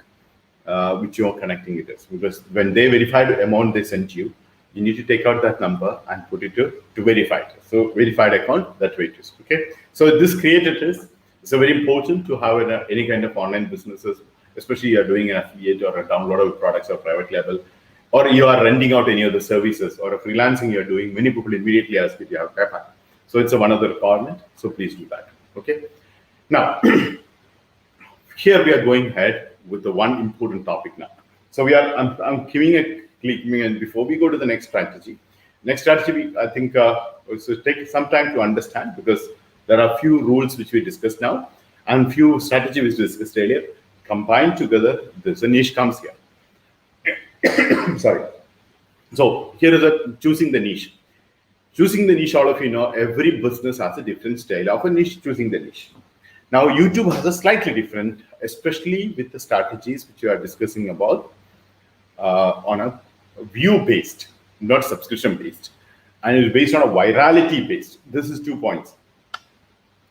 which you are connecting it is, because when they verify the amount they sent you, you need to take out that number and put it to verify it. So verified account, that way it is. Okay. So this created is, it's very important to have any kind of online businesses, especially you are doing an affiliate or a downloadable products or private label, or you are renting out any of the services or a freelancing you're doing. Many people immediately ask if you have PayPal. So it's one of the requirement. So please do that. Okay. Now, here we are going ahead with the one important topic now. So I'm giving a clicking, and before we go to the next strategy, I think also take some time to understand, because there are a few rules which we discussed now and few strategies which we discussed earlier. Combined together, there's a niche comes here. Sorry. So here is choosing the niche. Choosing the niche, all of you know, every business has a different style of a niche choosing the niche. Now, YouTube has a slightly different, especially with the strategies which we are discussing about on a view-based, not subscription-based. And it's based on a virality-based. This is 2 points.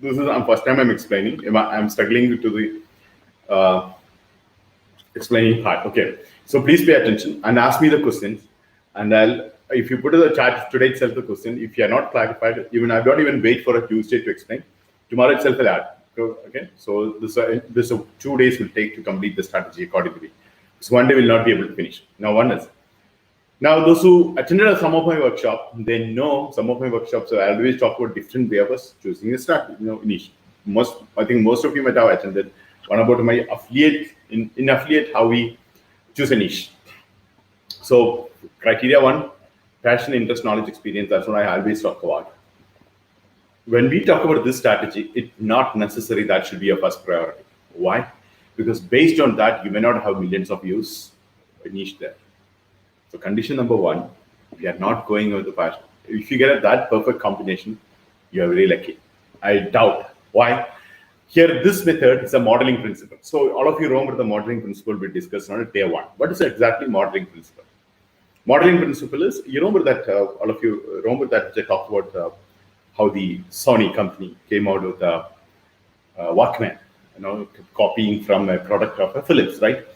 This is first time I'm explaining. I'm struggling to the explaining part. Okay, so please pay attention and ask me the questions, and if you put in the chat today itself the question, if you are not clarified, even I don't even wait for a Tuesday to explain. Tomorrow itself I'll add. Okay, so this 2 days will take to complete the strategy accordingly. So one day will not be able to finish. Now those who attended some of my workshop, they know some of my workshops. So I always talk about different way of us choosing a strategy. Niche. I think most of you might have attended one about my affiliate in affiliate, how we choose a niche. So criteria one, passion, interest, knowledge, experience. That's what I always talk about. When we talk about this strategy, it's not necessary that should be your first priority. Why? Because based on that, you may not have millions of views a niche there. So condition number one, we are not going with the passion. If you get that perfect combination, you are very lucky. I doubt. Why? Here, this method is a modeling principle. So all of you remember the modeling principle we discussed on day one. What is exactly modeling principle? Modeling principle is, you remember that, all of you remember that they talked about how the Sony company came out with a Walkman, copying from a product of a Philips, right?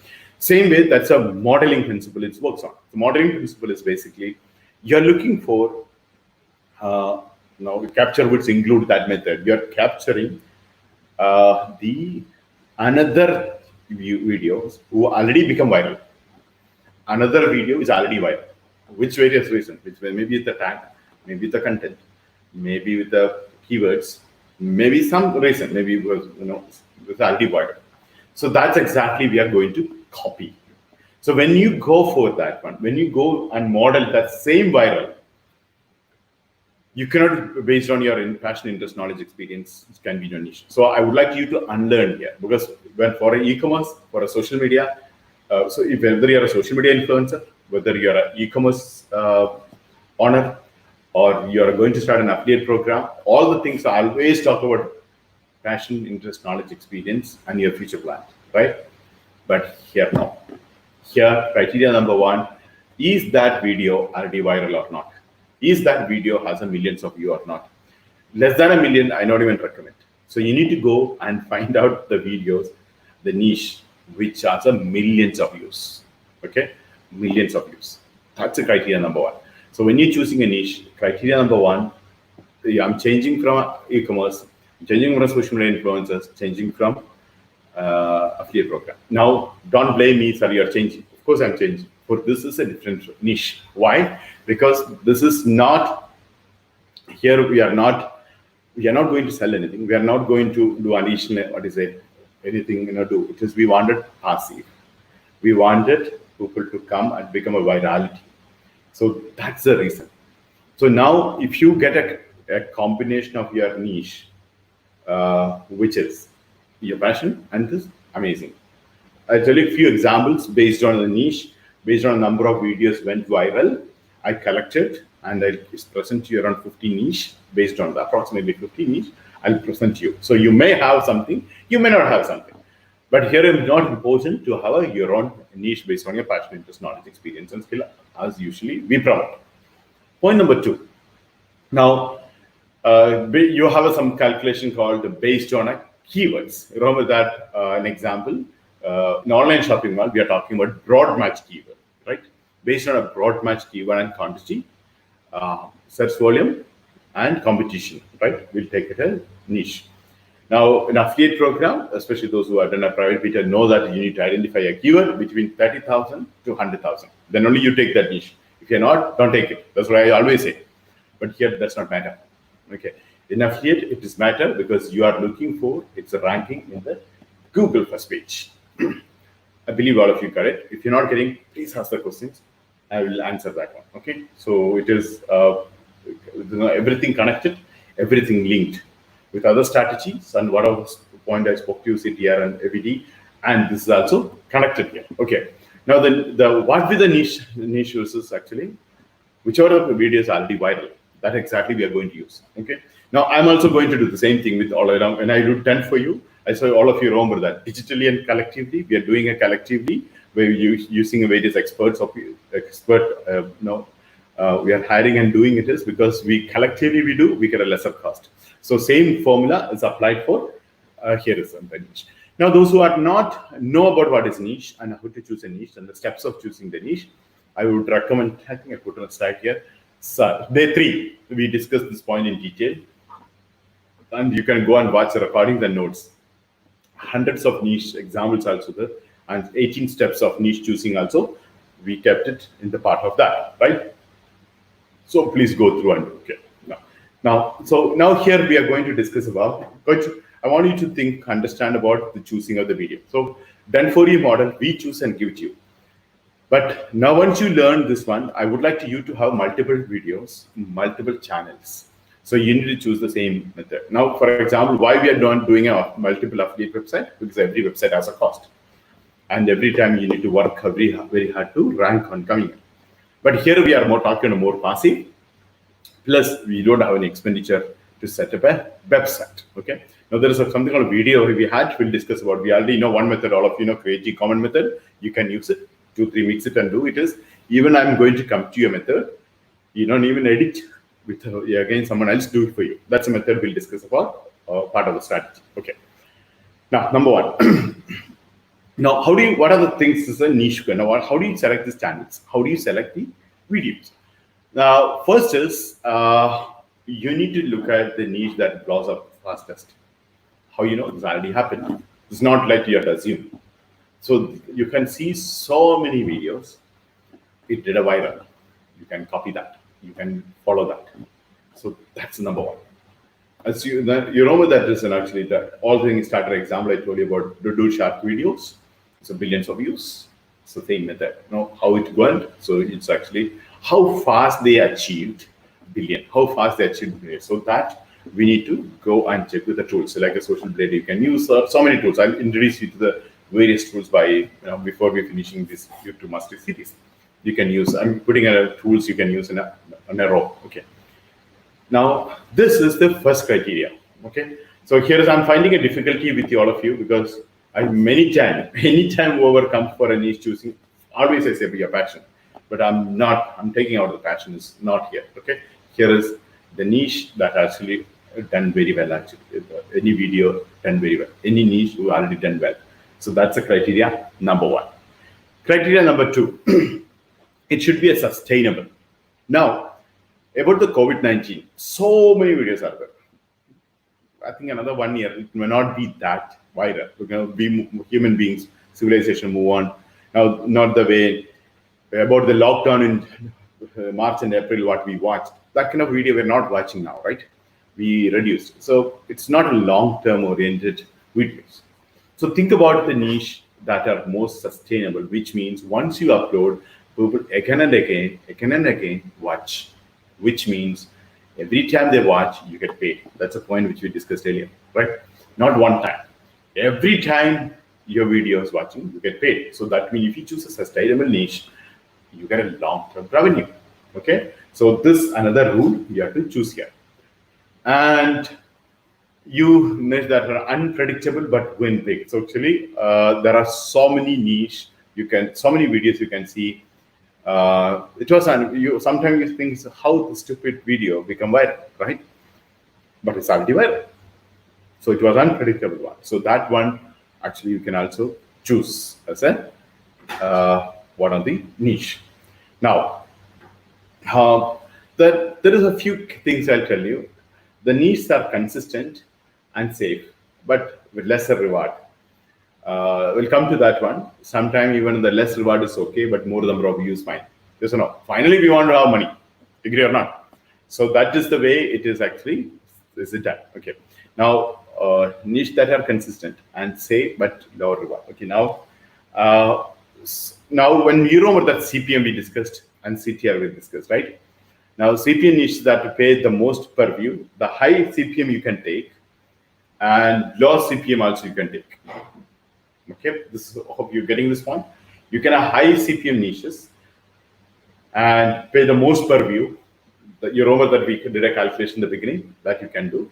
Same way, that's a modeling principle it works on. The modeling principle is basically, you're looking for, capture would include that method. You're capturing the another videos who already become viral. Another video is already viral. Which various reasons? Which maybe it's the tag, maybe the content, maybe with the keywords, maybe some reason, maybe it was it's already viral. So that's exactly we are going to copy. So when you go for that one, when you go and model that same viral, you cannot, based on your passion, interest, knowledge, experience, it can be your niche. So I would like you to unlearn here, because when for an e-commerce, for a social media, so if whether you're a social media influencer, whether you're an e-commerce owner, or you're going to start an affiliate program, all the things I always talk about passion, interest, knowledge, experience, and your future plan, right? But here no. Here, criteria number one, is that video already viral or not? Is that video has a millions of views or not? Less than a million, I don't even recommend. So you need to go and find out the videos, the niche, which has a millions of views. Okay, millions of views. That's the criteria number one. So when you're choosing a niche, criteria number one, I'm changing from e-commerce, changing from social media influencers, changing from affiliate program. Now, don't blame me, sir, you're changing. Of course, I'm changing. But this is a different niche. Why? Because this is not, here we are not going to sell anything. We are not going to do additional, anything, do. It is, we wanted passive. We wanted people to come and become a virality. So that's the reason. So now, if you get a combination of your niche, which is your passion, and this, amazing. I'll tell you a few examples based on the niche, based on a number of videos went viral. I collected and I'll present you around 50 niche based on the approximately 50 niche. I'll present you. So you may have something, you may not have something. But here it's not important to have your own niche based on your passion, interest, knowledge, experience, and skill, as usually we promote. Point number two. Now, you have some calculation called based on a keywords. Remember that an example, in online shopping mall, we are talking about broad match keyword, right? Based on a broad match keyword and quantity, search volume, and competition, right? We'll take it as niche. Now, in affiliate program, especially those who have done a private beta, know that you need to identify a keyword between 30,000 to 100,000. Then only you take that niche. If you're not, don't take it. That's what I always say. But here, that's not matter. Okay. In affiliate, it is matter because you are looking for its ranking in the Google first page. I believe all of you got it. If you're not getting, please ask the questions. I will answer that one. Okay. So it is everything connected, everything linked with other strategies, and whatever point I spoke to you, CTR and AVD, and this is also connected here. Okay. Now the what with the niche uses actually, whichever of the videos are already viral, that exactly we are going to use. Okay. Now I'm also going to do the same thing with all around. When I do 10 for you, I saw all of you remember that digitally and collectively, we are doing a collectively where we're using various experts of we are hiring and doing it is because we collectively we get a lesser cost. So same formula is applied for here is the niche. Now, those who are not know about what is niche and how to choose a niche and the steps of choosing the niche, I would recommend, I think I put on a slide here. So day 3, we discussed this point in detail. And you can go and watch the recordings and notes. Hundreds of niche examples also there, and 18 steps of niche choosing also. We kept it in the part of that, right? So please go through and okay. Now here we are going to discuss about. I want you to think, understand about the choosing of the video. So done for you model, we choose and give it to you. But now once you learn this one, I would like you to have multiple videos, multiple channels. So you need to choose the same method. Now, for example, why we are doing a multiple affiliate website? Because every website has a cost. And every time you need to work very hard to rank on coming in. But here we are more talking more passive. Plus, we don't have any expenditure to set up a website. Okay. Now there is something called video we'll discuss about. We already know one method, all of you know, create common method. You can use it, 2, 3 mix it and do it is. Even I'm going to come to your method. You don't even edit with again someone else do it for you. That's a method we'll discuss about part of the strategy. Okay. Now number 1. Now what are the things is a niche? Now how do you select these channels? How do you select the videos? Now first is you need to look at the niche that blows up fastest. How you know it's already happened? It's not like you have to assume. So you can see so many videos. It did a viral. You can copy that. You can follow that. So that's number 1. As you know that is actually that all things started example I told you about the do shark videos. So billions of views. So same method. Now how it went. So it's actually how fast they achieved billion. How fast they achieved billion. So that we need to go and check with the tools. So like a social blade, you can use so many tools. I'll introduce you to the various tools before we're finishing this YouTube Mastery series. You can use, I'm putting tools you can use in a row. Okay. Now, this is the first criteria. Okay. So here is, I'm finding a difficulty with all of you because anytime whoever comes for a niche choosing, always I say be your passion. But I'm taking out the passion is not here. Okay. Here is the niche that actually done very well actually. Any video done very well. Any niche who already done well. So that's the criteria number 1. Criteria number 2, it should be a sustainable. Now, about the COVID-19, so many videos are there. I think another 1 year, it may not be that viral. We're going to be human beings, civilization move on. Now, not the way about the lockdown in March and April, what we watched. That kind of video we're not watching now, right? We reduced. So it's not a long-term oriented videos. So think about the niche that are most sustainable, which means once you upload, people again and again watch, which means every time they watch, you get paid. That's a point which we discussed earlier, right? Not one time. Every time your video is watching, you get paid. So that means if you choose a sustainable niche, you get a long-term revenue. Okay. So this another rule you have to choose here. And you niche that are unpredictable but win big. So actually, there are so many niche so many videos you can see. It was sometimes you think how the stupid video become viral, right? But it's already viral. So it was unpredictable one. So that one actually you can also choose as a one of the niche. Now, there is a few things I'll tell you. The niches are consistent and safe, but with lesser reward. We'll come to that one. Sometimes even the less reward is okay, but more number of views fine. Yes or no? Finally, we want to have money. Agree or not? So that is the way it is actually. Is it done? Okay. Now, niche that are consistent and safe, but lower reward. Okay. Now, when you remember that CPM we discussed and CTR we discussed, right? Now, CPM niche that pay the most per view. The high CPM you can take, and low CPM also you can take. Okay, hope you're getting this point. You can have high CPM niches and pay the most per view. You remember that we did a calculation in the beginning that you can do.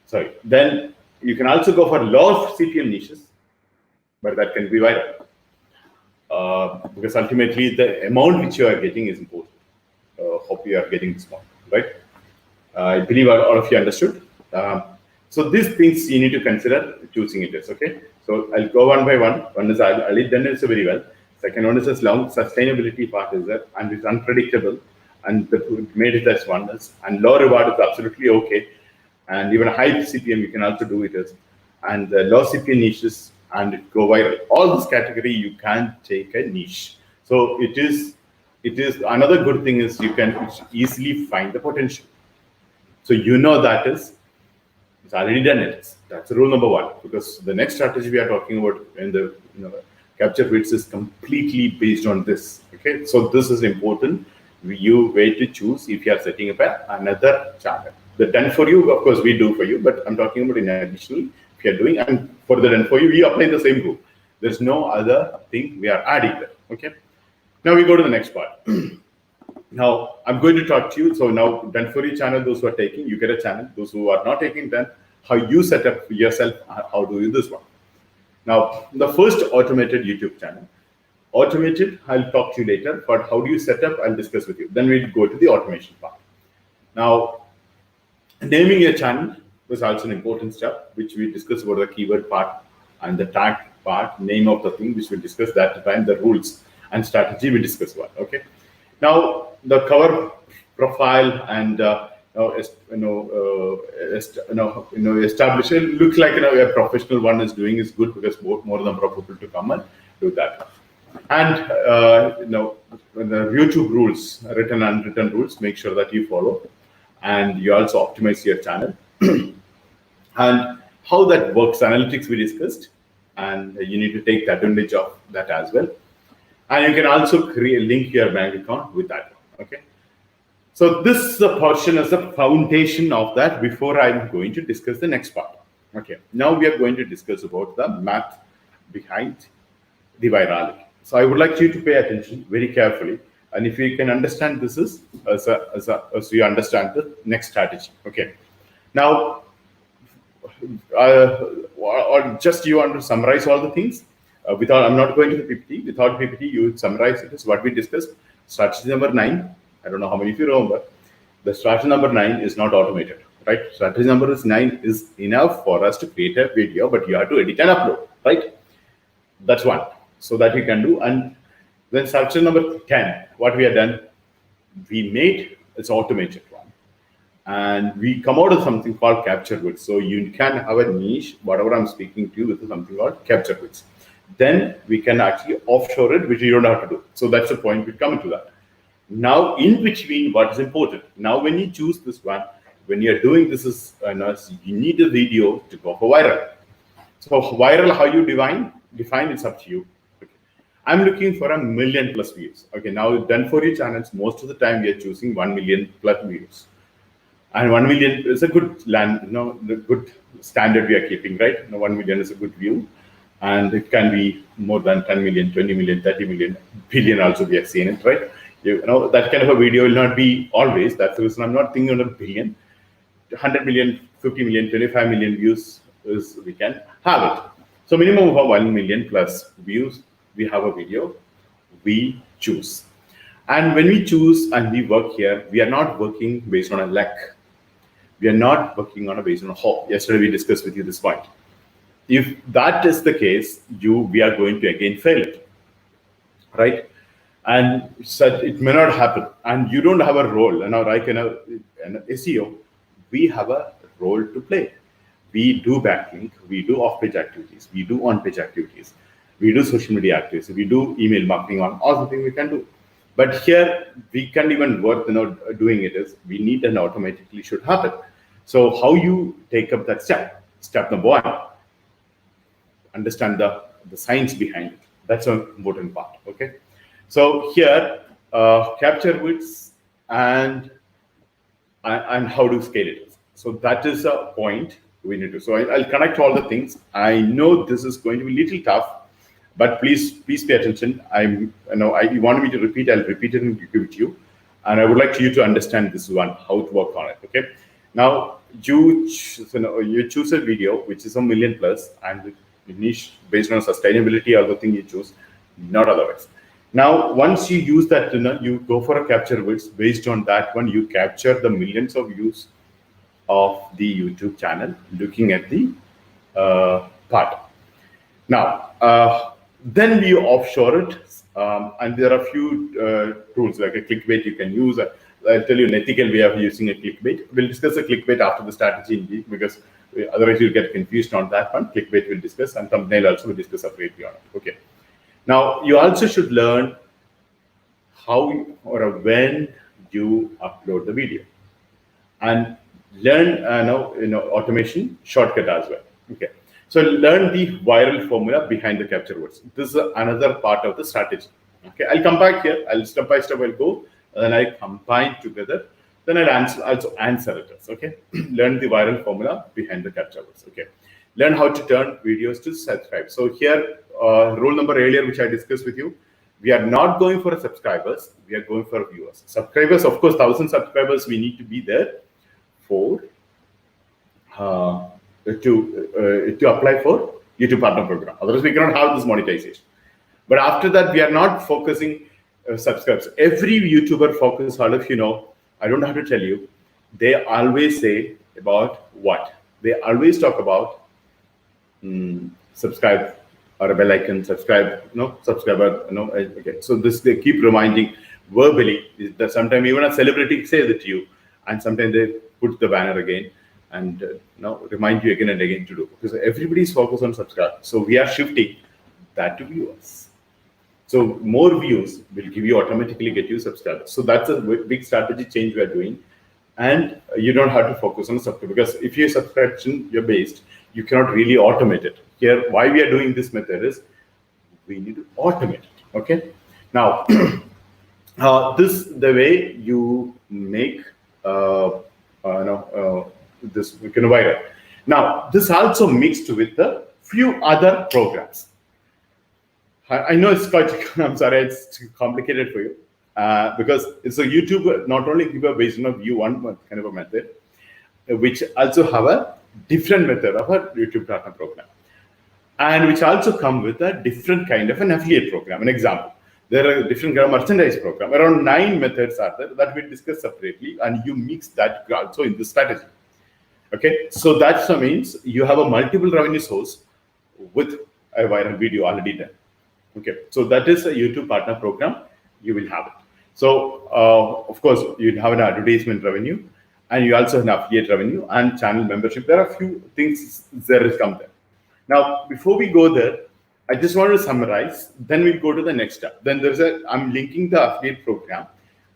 Sorry. Then you can also go for low CPM niches, but that can be viral. Because ultimately the amount which you are getting is important. Hope hope you are getting this point, right? I believe all of you understood. So these things you need to consider choosing it as, okay? So I'll go one by one. One is Ali done it very well. Second one is as long sustainability part is there and it's unpredictable and made it as one is. And low reward is absolutely okay. And even high CPM, you can also do it as. And low CPM niches and it go viral. All this category, you can take a niche. So it is another good thing is you can easily find the potential. So you know that it's already done it. That's rule number one. Because the next strategy we are talking about in the capture widths is completely based on this. Okay, so this is important. You way to choose if you are setting up another channel. The done for you, of course, we do for you, but I'm talking about in additional if you are doing, and for the done for you, we apply the same rule. There's no other thing we are adding there. Okay. Now we go to the next part. Now I'm going to talk to you. So now done for you channel, those who are taking, you get a channel. Those who are not taking, then how you set up yourself, how do you this one. Now the first automated YouTube channel. Automated, I'll talk to you later, but how do you set up, I'll discuss with you. Then we'll go to the automation part. Now, naming your channel was also an important step, which we discussed about the keyword part and the tag part, name of the thing, which we discussed that time, the rules and strategy we discussed about, okay? Now, the cover profile and establish it looks like a professional one is doing is good because more number of people to come and do that. And the YouTube rules, written and unwritten rules, make sure that you follow, and you also optimize your channel. And how that works, analytics we discussed, and you need to take advantage of that as well. And you can also link your bank account with that. Okay. So this is the portion as the foundation of that before I'm going to discuss the next part. Okay. Now we are going to discuss about the math behind the virality. So I would like you to pay attention very carefully, and if you can understand this is as you understand the next strategy. Okay. Now, or just you want to summarize all the things without. I'm not going to the PPT. Without PPT, you summarize it. Is what we discussed. Strategy number 9. I don't know how many of you remember. The strategy number 9 is not automated, right? Strategy number 9 is enough for us to create a video, but you have to edit and upload, right? That's one. So that you can do. And then strategy number 10, what we have done, we made it's automated one. And we come out of something called capture widths. So you can have a niche, whatever I'm speaking to you with something called capture widths. Then we can actually offshore it, which you don't have to do. So that's the point we come into that. Now, in between, what is important? Now, when you choose this one, when you're doing this, is you need a video to go for viral. So viral, how you define it's up to you. Okay. I'm looking for 1 million+ views. Okay, now done for you channels, most of the time we are choosing 1 million+ views. And 1 million is a good the good standard we are keeping, right? 1 million is a good view. And it can be more than 10 million, 20 million, 30 million, billion also we have seen it, right? That kind of a video will not be always. That's the reason I'm not thinking on a billion. 100 million, 50 million, 25 million views is we can have it. So minimum of 1 million+ views, we have a video, we choose. And when we choose and we work here, we are not working based on a luck. We are not working on based on a hope. Yesterday we discussed with you this point. If that is the case, we are going to again fail it, right? And it may not happen. And you don't have a role. Like in an SEO, we have a role to play. We do backlink, we do off-page activities, we do on-page activities, we do social media activities, we do email marketing on all the things we can do. But here we can't even work doing it as we need and automatically should happen. So how you take up that step? Step number 1, understand the science behind it. That's an important part. Okay. So here capture widths and how to scale it. So that is a point we need to. So I'll connect all the things. I know this is going to be a little tough, but please pay attention. You want me to repeat, I'll repeat it and give it to you. And I would like you to understand this one, how to work on it. Okay. Now you choose a video which is 1 million+, and niche based on sustainability, other thing you choose, not otherwise. Now, once you use that, you go for a capture words. Based on that one, you capture the millions of views of the YouTube channel looking at the part. Now, then we offshore it, and there are a few tools like a clickbait you can use. I'll tell you an ethical way of using a clickbait. We'll discuss a clickbait after the strategy indeed, because otherwise you'll get confused on that one. Clickbait we'll discuss, and thumbnail also we'll discuss separately on it. Okay. Now, you also should learn how or when you upload the video, and learn automation shortcut as well. Okay, so learn the viral formula behind the capture words. This is another part of the strategy. Okay, I'll come back here. I'll step by step. I'll go, and then I combine together. Then I'll also answer it. Okay, learn the viral formula behind the capture words. Okay, learn how to turn videos to subscribe. So here, rule number earlier which I discussed with you. We are not going for subscribers. We are going for viewers. Subscribers, of course, 1,000 subscribers. We need to be there for to apply for YouTube partner program. Otherwise, we cannot have this monetization. But after that, we are not focusing subscribers. Every YouTuber focus, all of you know, I don't have to tell you, they always say about what? They always talk about subscribe or a bell icon, subscribe, subscriber, okay. So this they keep reminding verbally. That sometimes even a celebrity says it to you, and sometimes they put the banner again and remind you again and again to do, because everybody's focused on subscribe. So we are shifting that to viewers. So more views will give you automatically get you subscribers. So that's a big strategy change we are doing, and you don't have to focus on subscribe, because if you're subscription you're based, you cannot really automate it. Here, why we are doing this method is we need to automate it. Okay. Now, this the way you make this viral. Now, this also mixed with a few other programs. I know it's quite, I'm sorry, it's too complicated for you, because it's a YouTube not only give a based on view one kind of a method, which also have a different method of a YouTube partner program, and which also come with a different kind of an affiliate program. An example, there are different kind of merchandise program. Around 9 methods are there that we discuss separately, and you mix that also in the strategy. Okay, so that means you have a multiple revenue source with a viral video already done. Okay, so that is a YouTube partner program. You will have it. So of course you have an advertisement revenue, and you also have an affiliate revenue and channel membership. There are a few things there is come there. Now, before we go there, I just want to summarize. Then we'll go to the next step. Then I'm linking the affiliate program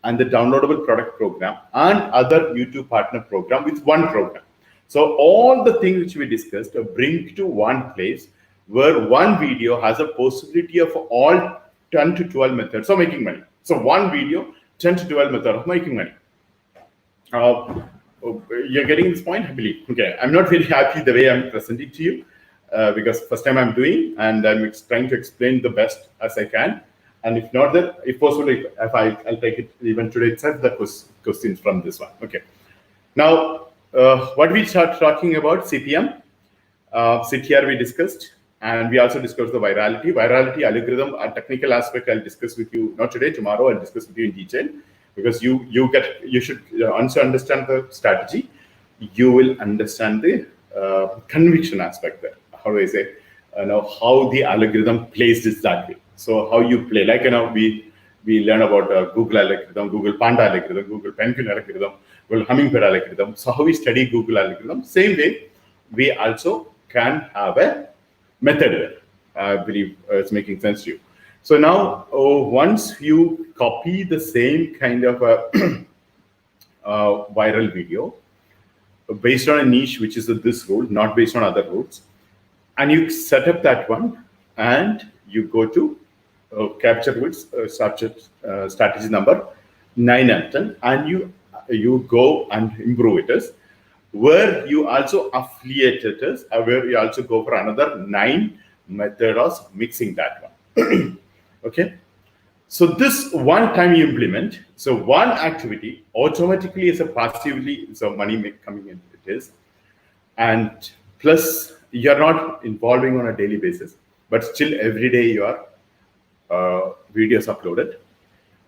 and the downloadable product program and other YouTube partner program with one program. So all the things which we discussed bring to one place where one video has a possibility of all 10 to 12 methods of making money. So one video, 10 to 12 methods of making money. You're getting this point, I believe. Okay, I'm not very happy the way I'm presenting to you, because first time I'm doing, and I'm trying to explain the best as I can. And if not that, if possible, if I'll take it even today itself, the questions from this one. Okay. Now, what we start talking about CPM, CTR we discussed, and we also discussed the virality algorithm, a technical aspect I'll discuss with you, not today, tomorrow I'll discuss with you in detail, because you should once you understand the strategy, you will understand the conviction aspect there. How do I say? How the algorithm plays this that way. So how you play, like we learn about Google algorithm, Google Panda algorithm, Google Penguin algorithm, Google Hummingbird algorithm. So how we study Google algorithm, same way we also can have a method there. I believe it's making sense to you. So now, once you copy the same kind of a viral video based on a niche, which is this rule, not based on other rules, and you set up that one, and you go to capture with strategy number 9 and 10, and you go and improve it, where you also affiliate it, where you also go for another 9 methods of mixing that one. Okay, so this one time you implement, so one activity automatically is a passively, so money coming in it is, and plus you're not involving on a daily basis, but still every day you are videos uploaded,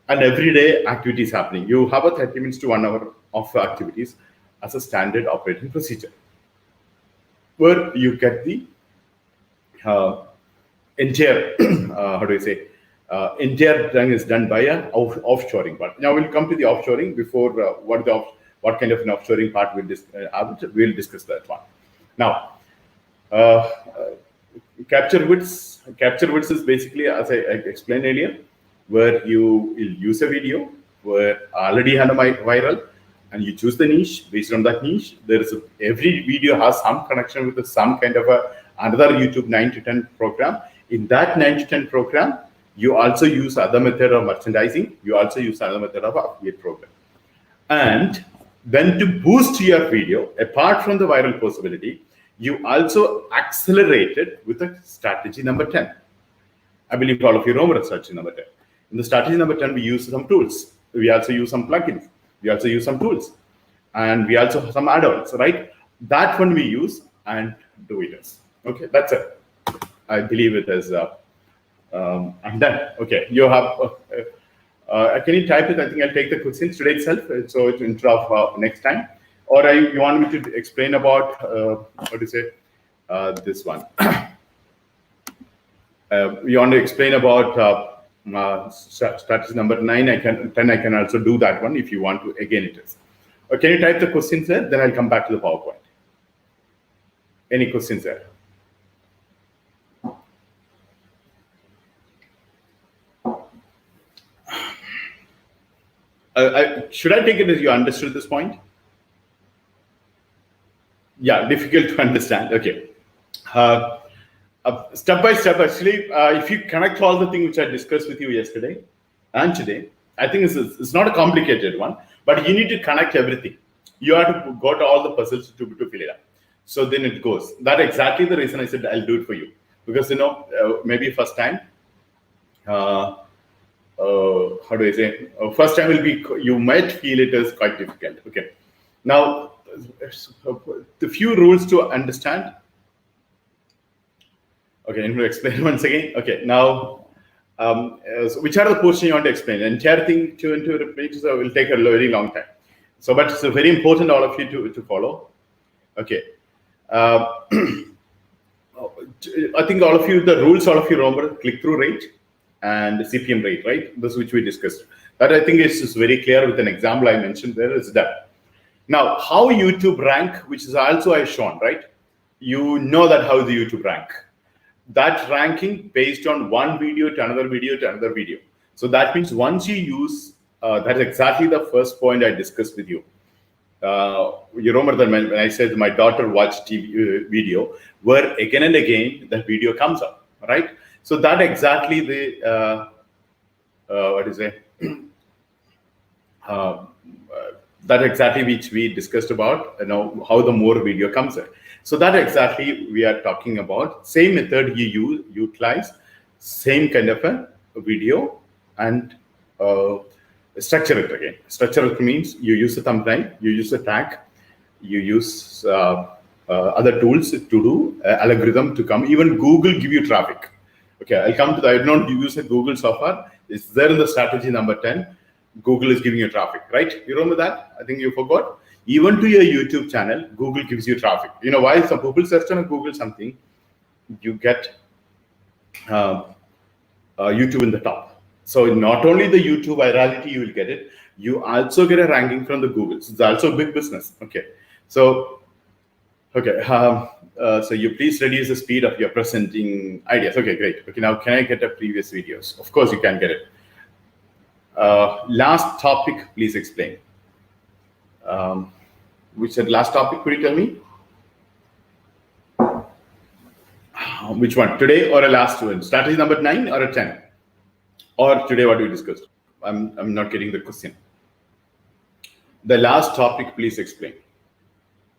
and every day activities happening. You have a 30 minutes to 1 hour of activities as a standard operating procedure, where you get the entire how do I say entire thing is done by a offshoring part. Now we'll come to the offshoring. Before what kind of an offshoring part we'll discuss that one. Now capture widths is basically, as I explained earlier, where you will use a video where already had a viral, and you choose the niche. Based on that niche, every video has some connection with some kind of another YouTube 9 to 10 program. In that 9 to 10 program, you also use other method of merchandising. You also use other method of affiliate program. And then to boost your video, apart from the viral possibility, you also accelerate it with a strategy number 10. I believe all of you remember strategy number 10. In the strategy number 10, we use some tools. We also use some plugins. We also use some tools. And we also have some add-ons, right? That one we use and do it as. Okay, that's it. I believe it is. I'm done. Okay, you have. Can you type it? I think I'll take the questions today itself, so it's instead of next time. Or you want me to explain about what do you say? This one. You want to explain about strategy number 9? I can also do that one if you want to. Again, it is. Can you type the questions there? Then I'll come back to the PowerPoint. Any questions there? Should I take it as you understood this point? Yeah, difficult to understand. Okay. Step by step, actually, if you connect all the things which I discussed with you yesterday and today, I think it's not a complicated one, but you need to connect everything. You have to go to all the puzzles to fill it up. So then it goes. That's exactly the reason I said I'll do it for you. Because, maybe first time, how do I say? First time will be, you might feel it as quite difficult. Okay. Now, the few rules to understand. Okay, I'm going to explain once again. Okay, now, so which are the portions you want to explain? The entire thing to repeat will take a very long time. So, but it's very important all of you to follow. Okay. I think all of you, the rules all of you remember, click-through rate and CPM rate, right? This which we discussed. That I think is very clear with an example I mentioned there is that. Now, how YouTube rank, which is also I shown, right? You know that how the YouTube rank. That ranking based on one video to another video to another video. So that means once you use, that's exactly the first point I discussed with you. You remember that when I said my daughter watched TV video, where again and again the video comes up, right? So that exactly the what is it? That exactly which we discussed about, how the more video comes in. So that exactly we are talking about. Same method you utilize, same kind of a video, and structure it again. Structure it means you use a thumbnail, you use a tag, you use other tools to do algorithm to come. Even Google give you traffic. Okay, I'll come to that. I don't use a Google so far. It's there in the strategy number 10. Google is giving you traffic, right? You remember that? I think you forgot. Even to your YouTube channel, Google gives you traffic. You know why? Some people search on Google something, you get YouTube in the top. So not only the YouTube virality you will get it, you also get a ranking from the Google. So it's also a big business. Okay. So, okay. So you please reduce the speed of your presenting ideas. Okay, great. Okay, now can I get the previous videos? Of course you can get it. Last topic, please explain. Which said last topic, could you tell me? Which one, today or a last one? Strategy number 9 or a 10? Or today what we discussed? I'm not getting the question. The last topic, please explain.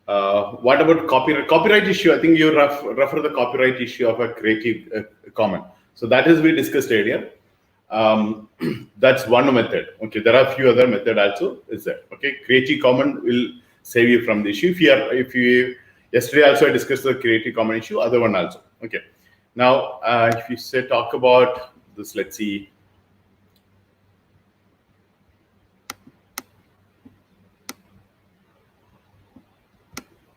What about copyright? Copyright issue, I think you refer the copyright issue of a Creative Commons. So that is we discussed earlier. That's one method. Okay, there are a few other methods also. Is there? Okay, Creative Commons will save you from the issue. If you yesterday also I discussed the Creative Commons issue. Other one also. Okay. Now, if you say talk about this. Let's see.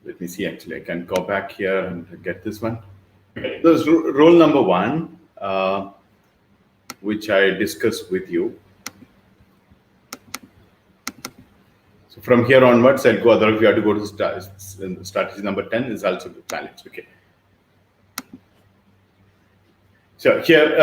Let me see. Actually, I can go back here and get this one. There's rule number 1, which I discussed with you. So from here onwards, I'll go. Otherwise, we have to go to strategy number 10 is also the challenge. Okay. So here,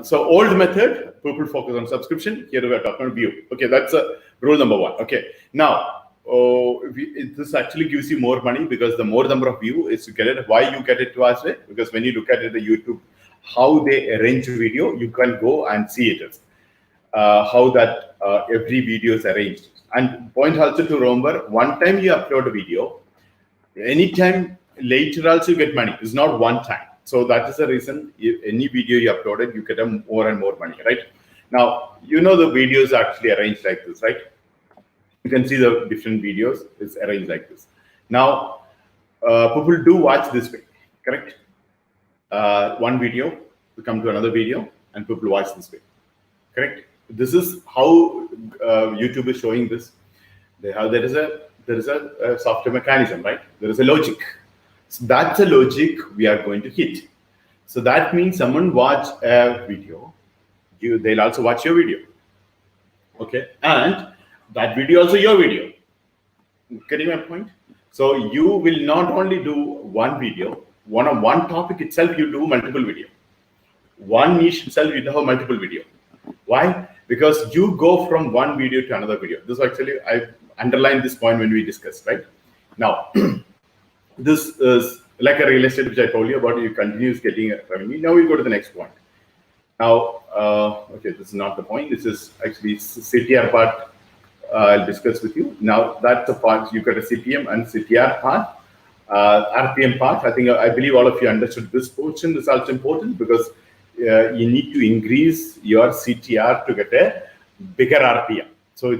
so old method, people focus on subscription. Here we are talking about view. Okay, that's rule number 1. Okay. Now, this actually gives you more money because the more number of view is to get it. Why you get it twice? Because when you look at it, the YouTube, how they arrange video, you can go and see it. How that every video is arranged. And point also to remember, one time you upload a video, anytime later also you get money. It's not one time. So that is the reason if any video you uploaded, you get more and more money, right? Now, you know the videos are actually arranged like this, right? You can see the different videos is arranged like this. Now, people do watch this way, correct? One video to come to another video and people watch this way, correct? This is how YouTube is showing this. There is a software mechanism, right? There is a logic. So that's a logic we are going to hit. So that means someone watch a video, they'll also watch your video. Okay, and that video also your video. Getting my point? So you will not only do one video, on one topic itself, you do multiple video. One niche itself, you have multiple video. Why? Because you go from one video to another video. This actually, I underlined this point when we discussed, right? Now, this is like a real estate, which I told you about. You continues getting a revenue. Now we go to the next point. Now, okay, this is not the point. This is actually CTR part. I'll discuss with you. Now, that's the part. You got a CPM and CTR part. RPM part. I believe all of you understood this portion. This is also important because you need to increase your CTR to get a bigger RPM. So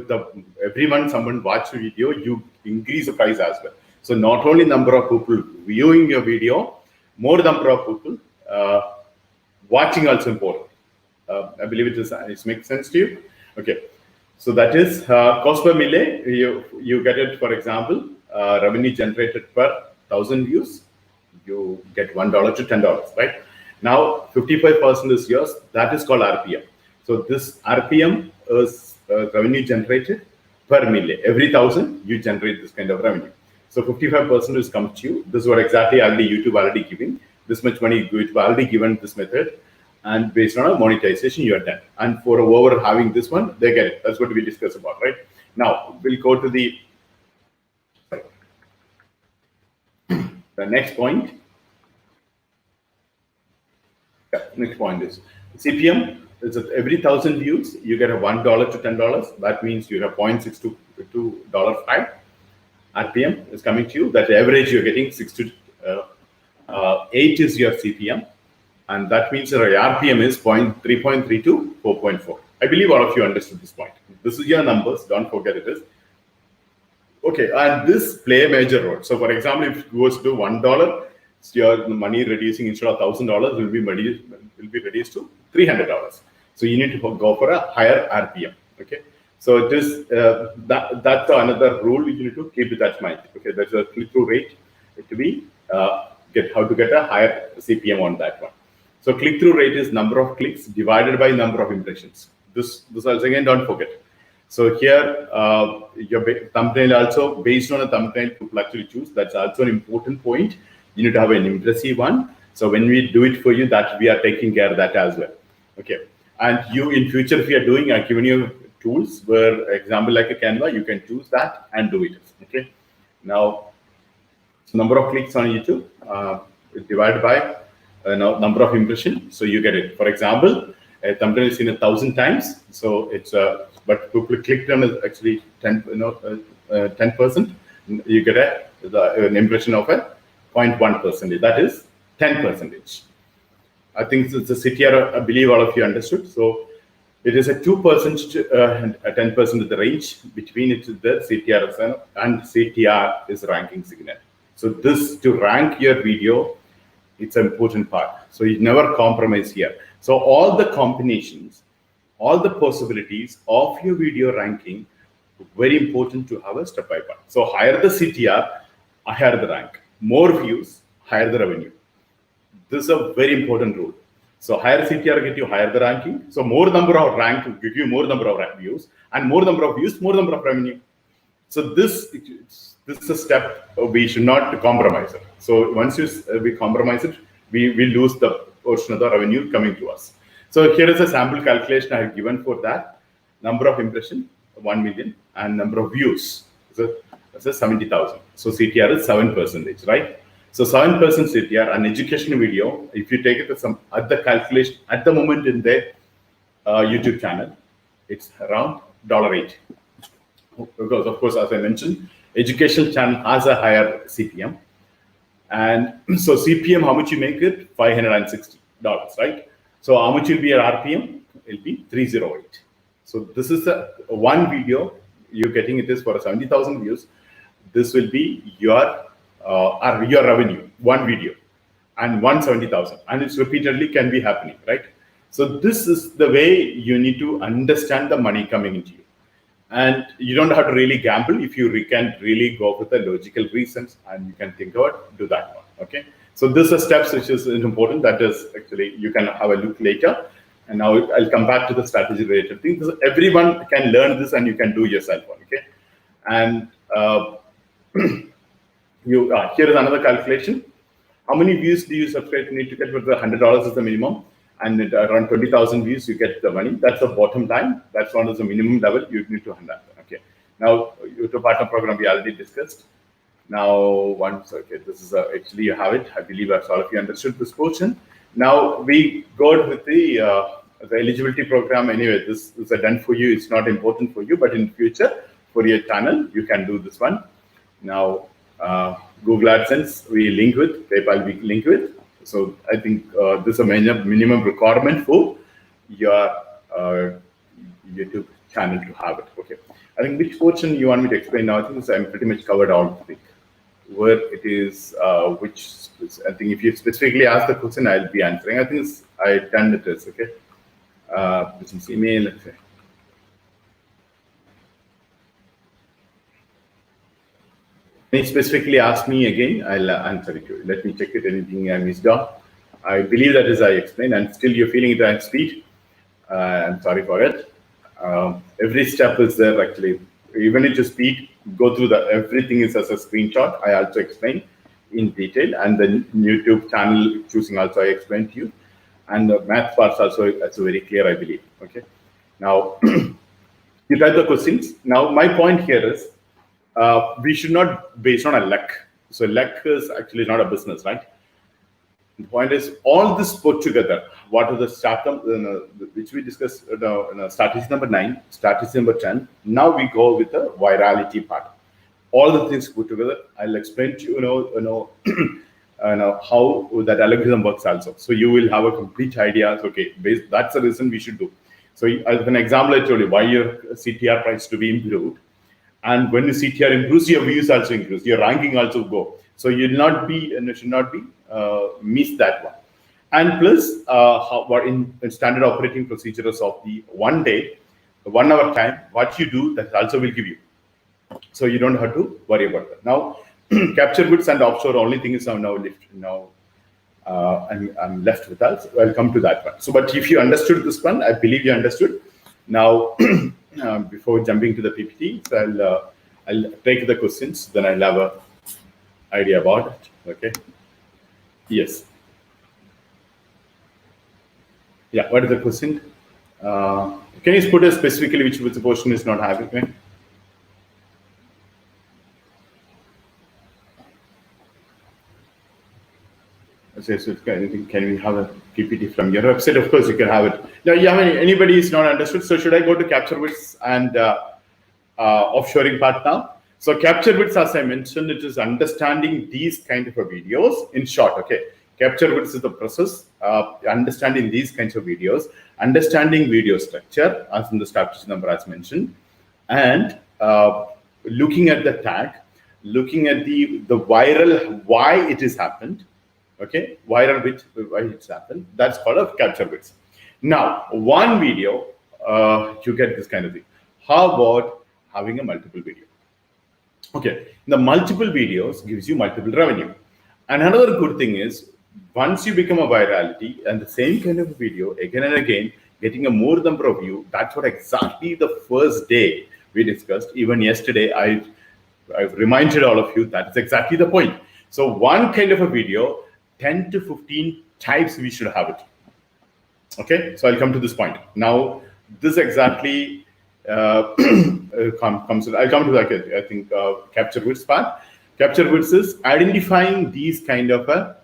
every someone watch a video, you increase the price as well. So not only number of people viewing your video, more number of people watching also important. I believe it makes sense to you. Okay, so that is cost per mille. You get it, for example, revenue generated per 1,000 views. You get $1 to $10, right? Now 55% is yours. That is called RPM. So this RPM is revenue generated per mille. Every 1,000 you generate this kind of revenue. So 55% is come to you. This is what exactly YouTube already giving. This much money YouTube already given this method, and based on a monetization you are done. And for whoever having this one, they get it. That's what we discussed about, right? Now we'll go to the next point. Next point is CPM. It's every 1,000 views you get a $1 to $10. That means you have $0.6 to $5. RPM is coming to you. That average you're getting 6 to 8 is your CPM, and that means your RPM is 3.3 to 4.4. I believe all of you understood this point. This is your numbers. Don't forget it is. Okay, and this play a major role. So, for example, if it goes to $1, your money reducing instead of $1,000 will be reduced to $300. So you need to go for a higher RPM. Okay, so it is that's another rule you need to keep that in mind. Okay, that's a click-through rate to be how to get a higher CPM on that one. So click-through rate is number of clicks divided by number of impressions. This also again don't forget. So here your thumbnail also, based on a thumbnail people actually choose. That's also an important point. You need to have an impressive one. So when we do it for you, that we are taking care of that as well. Okay. And you in future, if you are doing, I've given you tools where, example like a Canva, you can choose that and do it. Okay. Now, number of clicks on YouTube divided by number of impressions. So you get it. For example, a thumbnail is seen 1,000 times. So it's but people clicked on it actually 10%. You get an impression of a 0.1%. That is 10%. I think it's a CTR. I believe all of you understood. So it is a 2% to 10% of the range between it the CTR and CTR is ranking signal. So this to rank your video, it's an important part. So you never compromise here. So all the combinations, all the possibilities of your video ranking, very important to have a step by step. So higher the CTR, higher the rank. More views, higher the revenue. This is a very important rule. So higher CTR get you higher the ranking. So more number of rank will give you more number of views, and more number of views, more number of revenue. So this is a step we should not compromise it. So once we compromise it, we lose the portion of the revenue coming to us. So here is a sample calculation I have given for that. Number of impression, 1 million, and number of views, so that's 70,000. So CTR is 7%, right? So 7% CTR, an educational video, if you take it at the calculation at the moment in the YouTube channel, it's around $8. Because of course, as I mentioned, educational channel has a higher CPM. And so CPM, how much you make it? $560, right? So how much will be your RPM? It will be 308. So this is one video you're getting it is for 70,000 views. This will be your revenue, one video, and 170,000, and it's repeatedly can be happening, right? So this is the way you need to understand the money coming into you. And you don't have to really gamble if you can really go with the logical reasons and you can think about do that one. Okay. So this is steps which is important. That is actually you can have a look later. And now I'll come back to the strategy related things. Everyone can learn this and you can do yourself. Okay. And here is another calculation. How many views do you subscribe to need to get? For the $100 is the minimum, and around 20,000 views you get the money. That's the bottom line. That's one of the minimum level you need to handle. Okay. Now YouTube partner program we already discussed. Now okay, this is actually you have it. I believe as all of you understood this portion. Now we go with the eligibility program. Anyway, this is done for you. It's not important for you, but in future for your channel you can do this one. Now Google AdSense we link with, PayPal we link with. So I think this is a minimum requirement for your YouTube channel to have it. Okay. I think which portion you want me to explain now? I think I'm pretty much covered all the thing. Where it is, I think if you specifically ask the question, I'll be answering. I think I've done it is okay. Business email, let's say. If specifically ask me again, I'll answer it to you. Let me check it. Anything I missed out. I believe that is I explained, and still you're feeling it at speed. I'm sorry for it. Every step is there actually. Even if you speed, go through everything is as a screenshot. I also explain in detail, and the YouTube channel choosing also I explained to you, and the math parts also that's very clear, I believe. Okay. Now you type the questions. Now my point here is we should not based on a luck. So luck is actually not a business, right? The point is all this put together. What are the startup which we discussed? Strategy number 9, strategy number 10. Now we go with the virality part. All the things put together. I'll explain to you, how that algorithm works also. So you will have a complete idea. Okay, that's the reason we should do. So as an example, I told you why your CTR price to be improved. And when the CTR improves, your views also increase, your ranking also go. So you will not be and should not be miss that one. And plus, what in standard operating procedures of the 1 day, 1 hour time, what you do that also will give you. So you don't have to worry about that. Now, capture goods and offshore only thing is now left. Now I'm left with us. I'll come to that one. So, but if you understood this one, I believe you understood. Now. Before jumping to the PPT, so I'll take the questions, then I'll have a idea about it. Okay. Yes. Yeah. What is the question? Can you put it specifically which the portion is not happening? So can we have a PPT from your website? Of course, you can have it. Now, yeah, anybody is not understood. So should I go to capture bits and offshoring part now? So capture bits, as I mentioned, it is understanding these kind of videos in short. Okay, capture bits is the process. Understanding these kinds of videos, understanding video structure, as in the strategy number as mentioned, and looking at the tag, looking at the viral, why it has happened. Okay, viral bit, why it's happened. That's called a capture bits. Now, one video, you get this kind of thing. How about having a multiple video? Okay, the multiple videos gives you multiple revenue. And another good thing is once you become a virality and the same kind of video again and again, getting a more number of view, that's what exactly the first day we discussed. Even yesterday, I've reminded all of you that's exactly the point. So one kind of a video, 10 to 15 types we should have it. Okay, so I'll come to this point. Now, this exactly comes. I'll come to that. I think capture widths part. Capture widths is identifying these kind of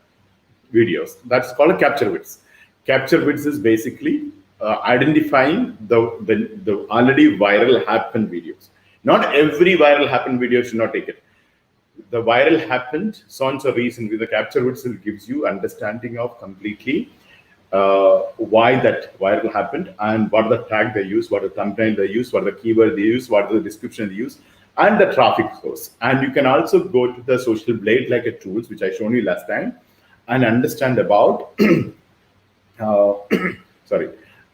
videos. That's called a capture widths. Capture widths is basically identifying the already viral happened videos. Not every viral happened video should not take it. The viral happened, so and so reason with the capture widths gives you understanding of completely why that viral happened and what the tag they use, what the thumbnail they use, what the keyword they use, what the description they use, and the traffic source. And you can also go to the social blade like a tools, which I shown you last time, and understand about sorry,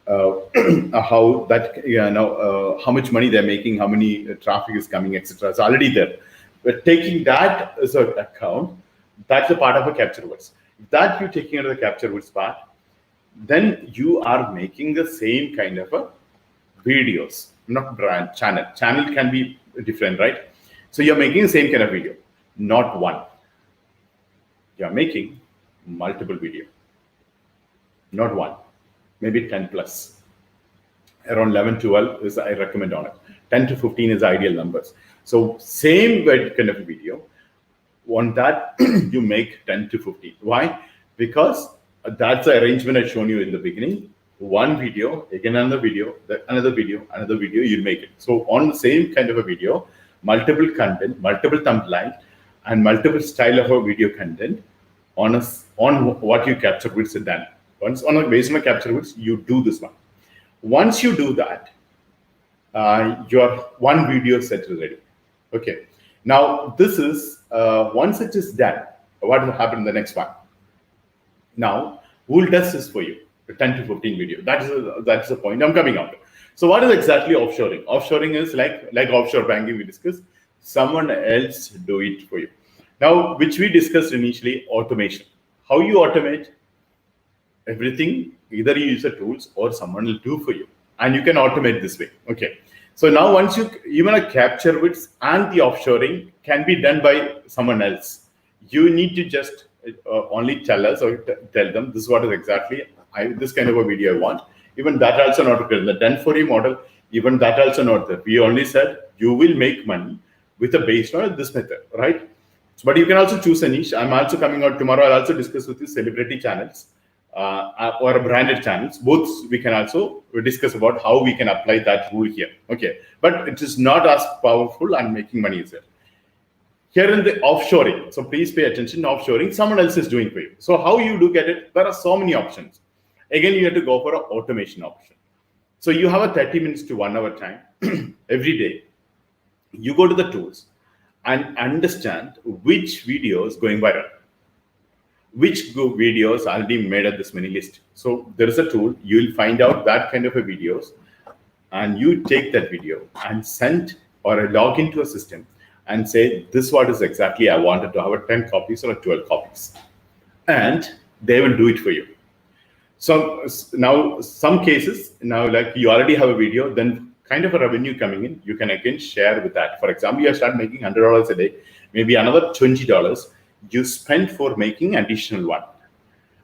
how that how much money they're making, how many traffic is coming, etc. It's already there. But taking that as an account, that's a part of a capture words. That you taking out of the capture words part, then you are making the same kind of a videos, not brand channel. Channel can be different, right? So you're making the same kind of video, not one. You're making multiple video, not one, maybe 10 plus. Around 11, 12 is I recommend on it. 10 to 15 is ideal numbers. So same kind of video, on that you make 10 to 15. Why? Because that's the arrangement I've shown you in the beginning. One video, again another video, another video, you make it. So on the same kind of a video, multiple content, multiple thumbnail, and multiple style of a video content on what you capture with then. Once on a based on a capture with, you do this one. Once you do that, your one video set is ready. Okay. Now this is once it is done, what will happen in the next one? Now, who will test this for you? A 10 to 15 video. That's the point I'm coming out. So what is exactly offshoring? Offshoring is like offshore banking we discussed. Someone else do it for you. Now, which we discussed initially, automation. How you automate everything, either you use the tools or someone will do for you. And you can automate this way. Okay. So now once you, even a capture widths and the offshoring can be done by someone else. You need to just only tell us or tell them this is what is exactly this kind of a video I want. Even that also not good. The done for you model, even that also not there. We only said you will make money with a based on this method, right? But you can also choose a niche. I'm also coming out tomorrow. I'll also discuss with you celebrity channels or branded channels. Both we can also discuss about how we can apply that rule here. Okay, but it is not as powerful and making money is there. Here in the offshoring, so please pay attention. Offshoring, someone else is doing for you. So how you do get it? There are so many options. Again, you have to go for an automation option. So you have a 30 minutes to 1 hour time every day. You go to the tools and understand which videos going viral, which videos already made at this many list. So there is a tool, you will find out that kind of a videos and you take that video and send or log into a system and say, this what is exactly I wanted to have a 10 copies or a 12 copies. And they will do it for you. So now some cases, now like you already have a video, then kind of a revenue coming in, you can again share with that. For example, you start making $100 a day, maybe another $20 you spend for making additional one.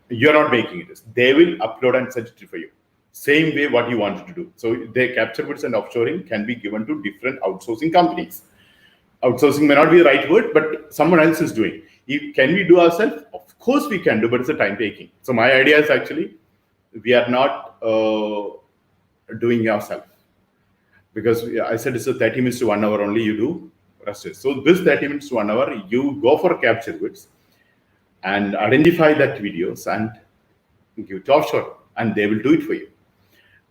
You're not making it. They will upload and send it for you. Same way what you wanted to do. So their capture widths and offshoring can be given to different outsourcing companies. Outsourcing may not be the right word, but someone else is doing. Can we do ourselves? Of course we can do, but it's a time taking. So my idea is actually, we are not doing ourselves. Because I said it's a 30 minutes to 1 hour only you do rest is. So this 30 minutes to 1 hour, you go for capture widths and identify that videos and give it offshore and they will do it for you.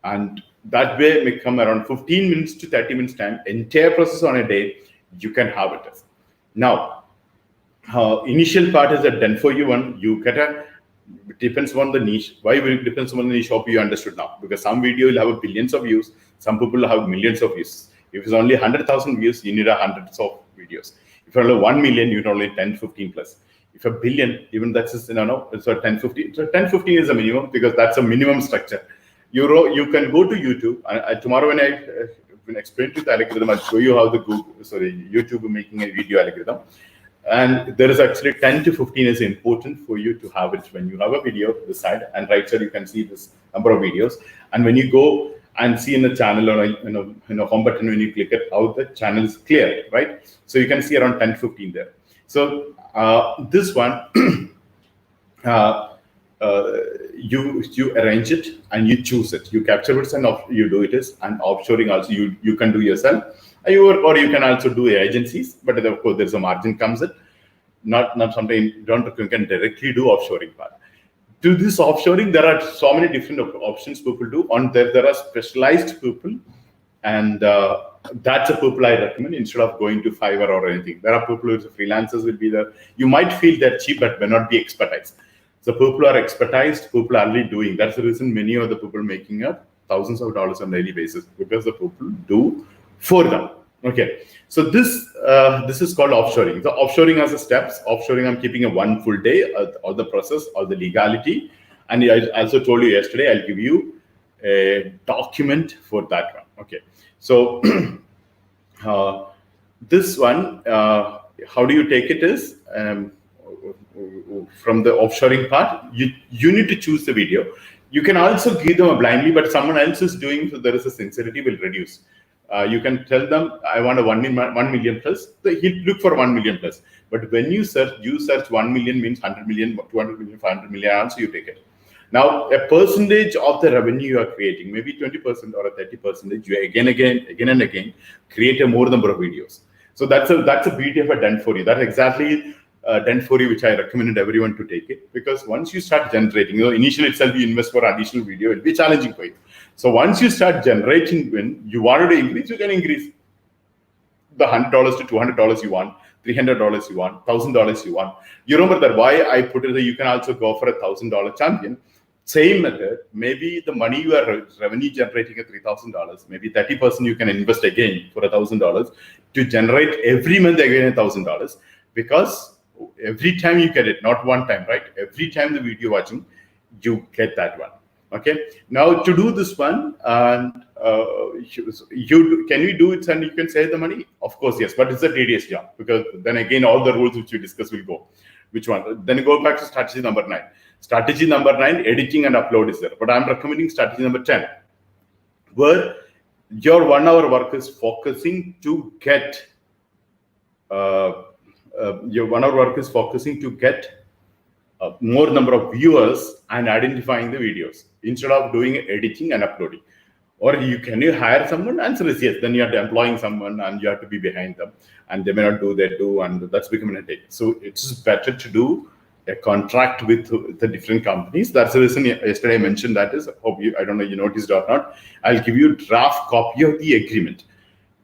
And that way may come around 15 minutes to 30 minutes time, entire process on a day, you can have it. Now, initial part is a done for you one, you get a It depends on the niche. Why will it depends on the niche? Hope you understood now. Because some video will have billions of views, some people have millions of views. If it's only 100,000 views, you need hundreds of videos. If only 1 million, you need only 10, 15 plus. If a billion, even that's just, it's a 10, 15. So 10, 15 is a minimum because that's a minimum structure. You can go to YouTube. Tomorrow when I explain to the algorithm, I'll show you how the YouTube making a video algorithm. And there is actually 10 to 15 is important for you to have it when you have a video this side, and right side you can see this number of videos. And when you go and see in the channel or home button, when you click it, how the channel is cleared, right? So you can see around 10 to 15 there. So this one, you arrange it and you choose it. You capture it and you do it is, and offshoring also you can do yourself. Or you can also do agencies, but of course there's a margin comes in. Not something you can directly do offshoring part. To this offshoring, there are so many different options people do. There are specialized people, and that's a people I recommend instead of going to Fiverr or anything. There are people who freelancers will be there. You might feel they're cheap, but may not be expertise. So people are expertised, people are really doing. That's the reason many of the people making up thousands of dollars on a daily basis, because the people do for them. Okay, so this is called offshoring. The offshoring has a steps. Offshoring, I'm keeping a 1 full day, all the process, all the legality, and I also told you yesterday I'll give you a document for that one. Okay, so this one, how do you take it is from the offshoring part. You need to choose the video. You can also give them a blindly, but someone else is doing, so there is a sincerity will reduce. You can tell them, I want a 1 million plus. He'll look for 1 million plus. But when you search 1 million means 100 million, 200 million, 500 million, also you take it. Now, a percentage of the revenue you are creating, maybe 20% or a 30%, you again and again create a more number of videos. So that's a beauty of a done for you. That's exactly done for you, which I recommended everyone to take it, because once you start generating, initially itself you invest for additional video, it'll be challenging for you. So once you start generating, when you wanted to increase, you can increase the $100 to $200 you want, $300 you want, $1,000 you want. You remember that why I put it that you can also go for a $1,000 champion. Same method, maybe the money you are revenue generating at $3,000, maybe 30% you can invest again for $1,000 to generate every month again $1,000, because every time you get it, not one time, right? Every time the video watching, you get that one. Okay. Now to do this one, and can we do it and you can save the money? Of course, yes, but it's a tedious job, because then again all the rules which we discuss will go. Which one? Then you go back to strategy number 9. Strategy number 9, editing and upload is there, but I'm recommending strategy number 10, where your 1 hour work is focusing to get more number of viewers and identifying the videos instead of doing editing and uploading. Or can you hire someone? Answer is yes. Then you are employing someone and you have to be behind them, and they may not do their do, and that's becoming a take. So it's better to do a contract with the different companies. That's the reason yesterday I mentioned that is, I don't know you noticed or not, I'll give you a draft copy of the agreement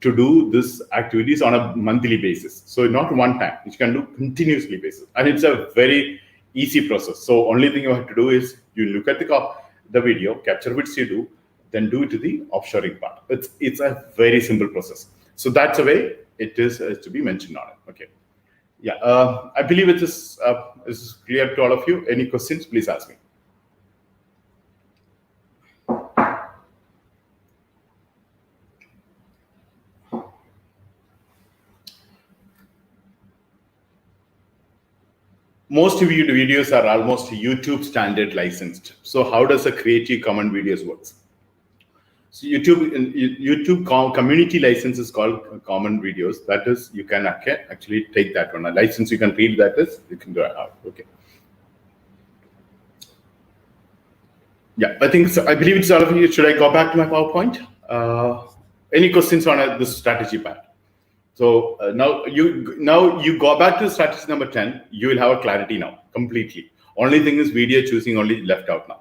to do this activities on a monthly basis. So not one time, you can do continuously basis. And it's a very easy process. So only thing you have to do is you look at the video, capture which you do, then do it to the offshoring part. It's a very simple process. So that's the way it is to be mentioned on it. Okay. Yeah, I believe it is clear to all of you. Any questions, please ask me. Most videos are almost YouTube standard licensed. So how does a Creative Commons videos works? So YouTube community license is called Common Videos. That is, you can actually take that one. A license you can read that is, you can go out. Okay. Yeah, I think so. I believe it's all of you. Should I go back to my PowerPoint? Any questions on this strategy part? So now you go back to strategy number 10. You will have a clarity now completely. Only thing is video choosing only left out now.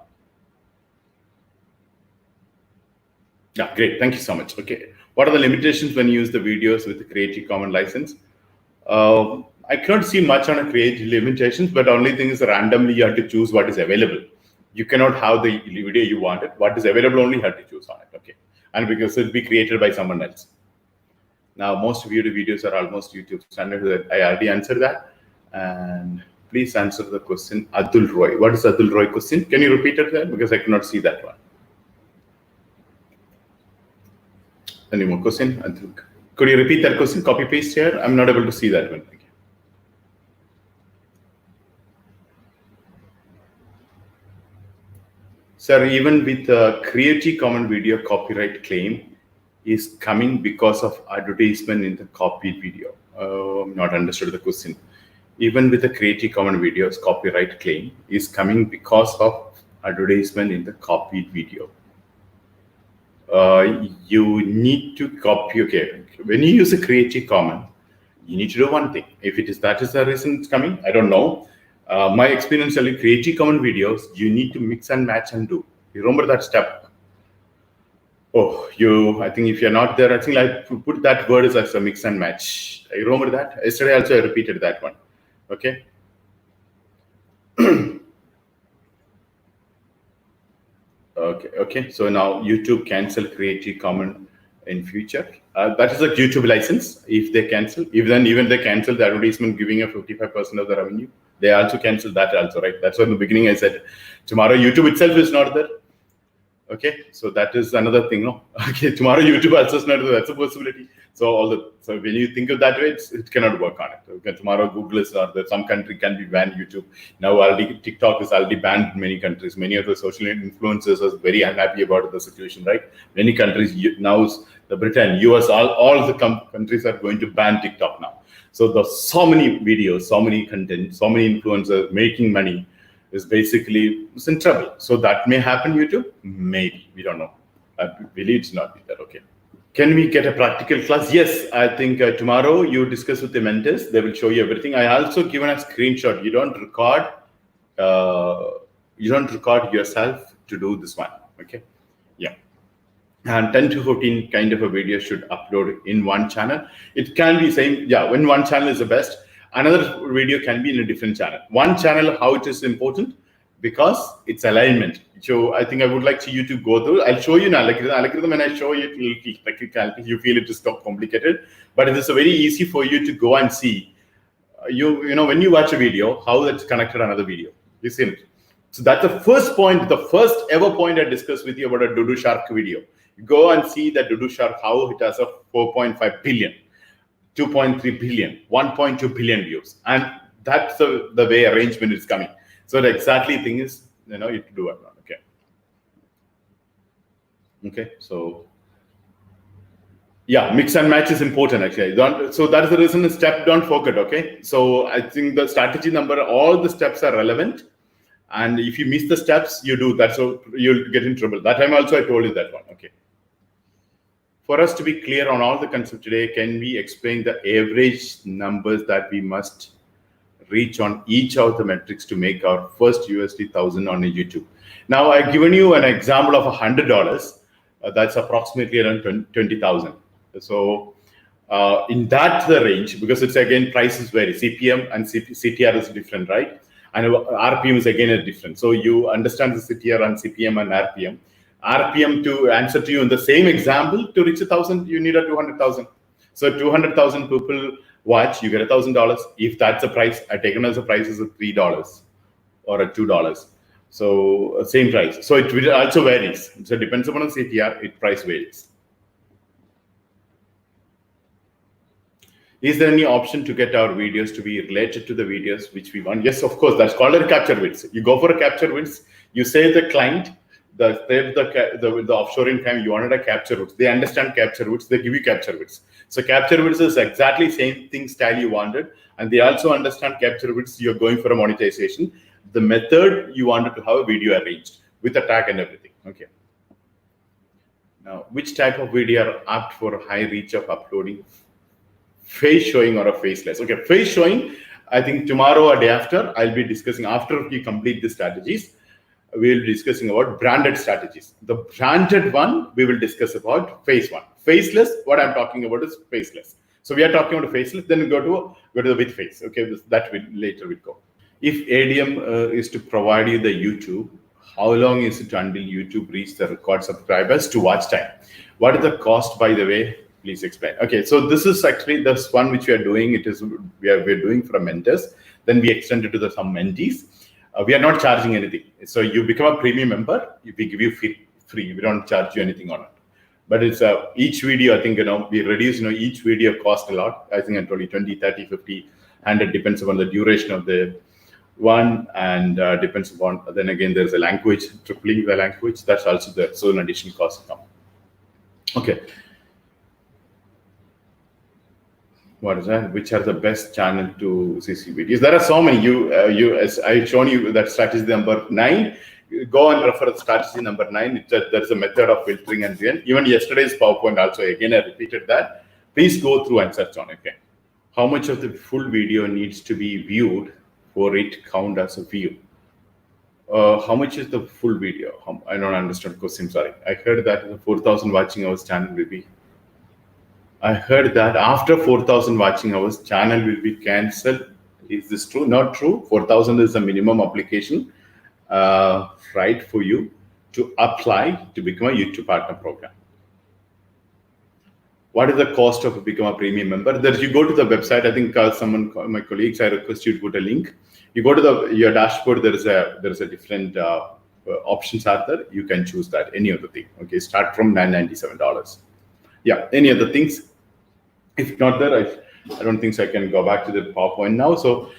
Yeah, great. Thank you so much. Okay. What are the limitations when you use the videos with the Creative Commons license? I cannot see much on a creative limitations, but only thing is randomly you have to choose what is available. You cannot have the video you wanted. What is available only you have to choose on it, okay? And because it'll be created by someone else. Now, most viewed videos are almost YouTube standard. I already answered that. And please answer the question, Atul Roy. What is Atul Roy question? Can you repeat it there? Because I cannot see that one. Any more question? Could you repeat that question? Copy paste here. I'm not able to see that one. Sir, even with a Creative Commons video copyright claim is coming because of advertisement in the copied video. Not understood the question. Even with the Creative Commons videos copyright claim is coming because of advertisement in the copied video. You need to copy, okay. When you use a Creative Commons, you need to do one thing. If that is the reason it's coming, I don't know. My experience telling Creative Commons videos, you need to mix and match and do. You remember that step? Oh, I think if you're not there, I think I put that word as a mix and match. I remember that. Yesterday also I repeated that one. Okay. Okay. So now YouTube cancel Creative Commons in future. That is a YouTube license. If they cancel, even they cancel the advertisement giving a 55% of the revenue, they also cancel that also, right? That's why in the beginning I said, tomorrow YouTube itself is not there. Okay, so that is another thing, no? Okay, tomorrow YouTube also is not there. That's a possibility. So when you think of that way, it cannot work on it. Okay, tomorrow Google is not there. Some country can be banned YouTube. Now already TikTok is already banned in many countries. Many of the social influencers are very unhappy about the situation, right? Many countries now, the Britain, US, all the countries are going to ban TikTok now. So there's so many videos, so many content, so many influencers making money is basically in trouble. So that may happen YouTube, maybe, we don't know. I believe it's not that, okay. Can we get a practical class? Yes, I think tomorrow you discuss with the mentors, they will show you everything. I also given a screenshot. You don't record yourself to do this one, okay? Yeah. And 10 to 15 kind of a video should upload in one channel. It can be same, yeah, when one channel is the best, another video can be in a different channel. One channel, how it is important? Because it's alignment. So I think I would like you to go through. I'll show you now. Like when I show you, you feel it is so complicated, but it is very easy for you to go and see. You know, when you watch a video, how that's connected to another video. You see it. So that's the first point, the first ever point I discussed with you about a Doodoo Shark video. Go and see that Doodoo Shark, how it has a 4.5 billion, 2.3 billion, 1.2 billion views. And that's the way arrangement is coming. So the exactly thing is, you know, you do it. Okay. Okay. So yeah, mix and match is important actually. So that is the reason step don't forget. Okay. So I think the strategy number, all the steps are relevant. And if you miss the steps, you do that. So you'll get in trouble. That time also I told you that one. Okay. For us to be clear on all the concepts today, can we explain the average numbers that we must reach on each of the metrics to make our first $1,000 on YouTube? Now, I've given you an example of $100. That's approximately around 20,000. So in that the range, because it's again prices vary. CPM and CTR is different, right? And RPM is again different. So you understand the CTR and CPM and RPM. RPM to answer to you in the same example, to reach 1,000, you need a 200,000. So 200,000 people watch, you get $1,000. If that's the price, I taken as a price is $3 or a $2. So same price. So it also varies. So it depends upon the CTR, it price varies. Is there any option to get our videos to be related to the videos which we want? Yes, of course. That's called a capture width. You go for a capture width. You say the client, the offshoring time, you wanted a capture width. They understand capture width. They give you capture width. So capture width is exactly same thing style you wanted, and they also understand capture width. You're going for a monetization. The method you wanted to have a video arranged with a tag and everything. Okay. Now, which type of video are apt for high reach of uploading? Face showing or a faceless? Okay, face showing, I think tomorrow or day after, I'll be discussing, after we complete the strategies, we'll be discussing about branded strategies. The branded one, we will discuss about face one. Faceless, what I'm talking about is faceless. So we are talking about faceless, then go to the with face. Okay, that will later will go. If ADM is to provide you the YouTube, how long is it until YouTube reach the required subscribers to watch time? What is the cost, by the way? Please explain. Okay, so this is actually this one which we are doing. It is we're doing for mentors. Then we extend it to some mentees. We are not charging anything. So you become a premium member. We give you free. We don't charge you anything on it. But it's each video, I think, we reduce, each video cost a lot. I think until 20, 30, 50, 100 depends upon the duration of the one, and depends upon, then again, there's a language, tripling the language. That's also there. So an additional cost come. Okay. What is that? Which are the best channel to CC videos? There are so many. As I've shown you that strategy number 9. Go and refer to strategy number 9. There's a method of filtering and doing. Even yesterday's PowerPoint also, again, I repeated that. Please go through and search on it. Okay. How much of the full video needs to be viewed for it count as a view? How much is the full video? I don't understand the question, sorry. I heard that the 4,000 watching hours channel will be. I heard that after 4,000 watching hours, channel will be cancelled. Is this true? Not true. 4,000 is the minimum application, right, for you to apply to become a YouTube partner program. What is the cost of become a premium member? There you go to the website. I think my colleagues, I request you to put a link. You go to your dashboard. There is a different options are there. You can choose that, any other thing. Okay, start from $997. Yeah, any other things? If not there, I don't think so. I can go back to the PowerPoint now. So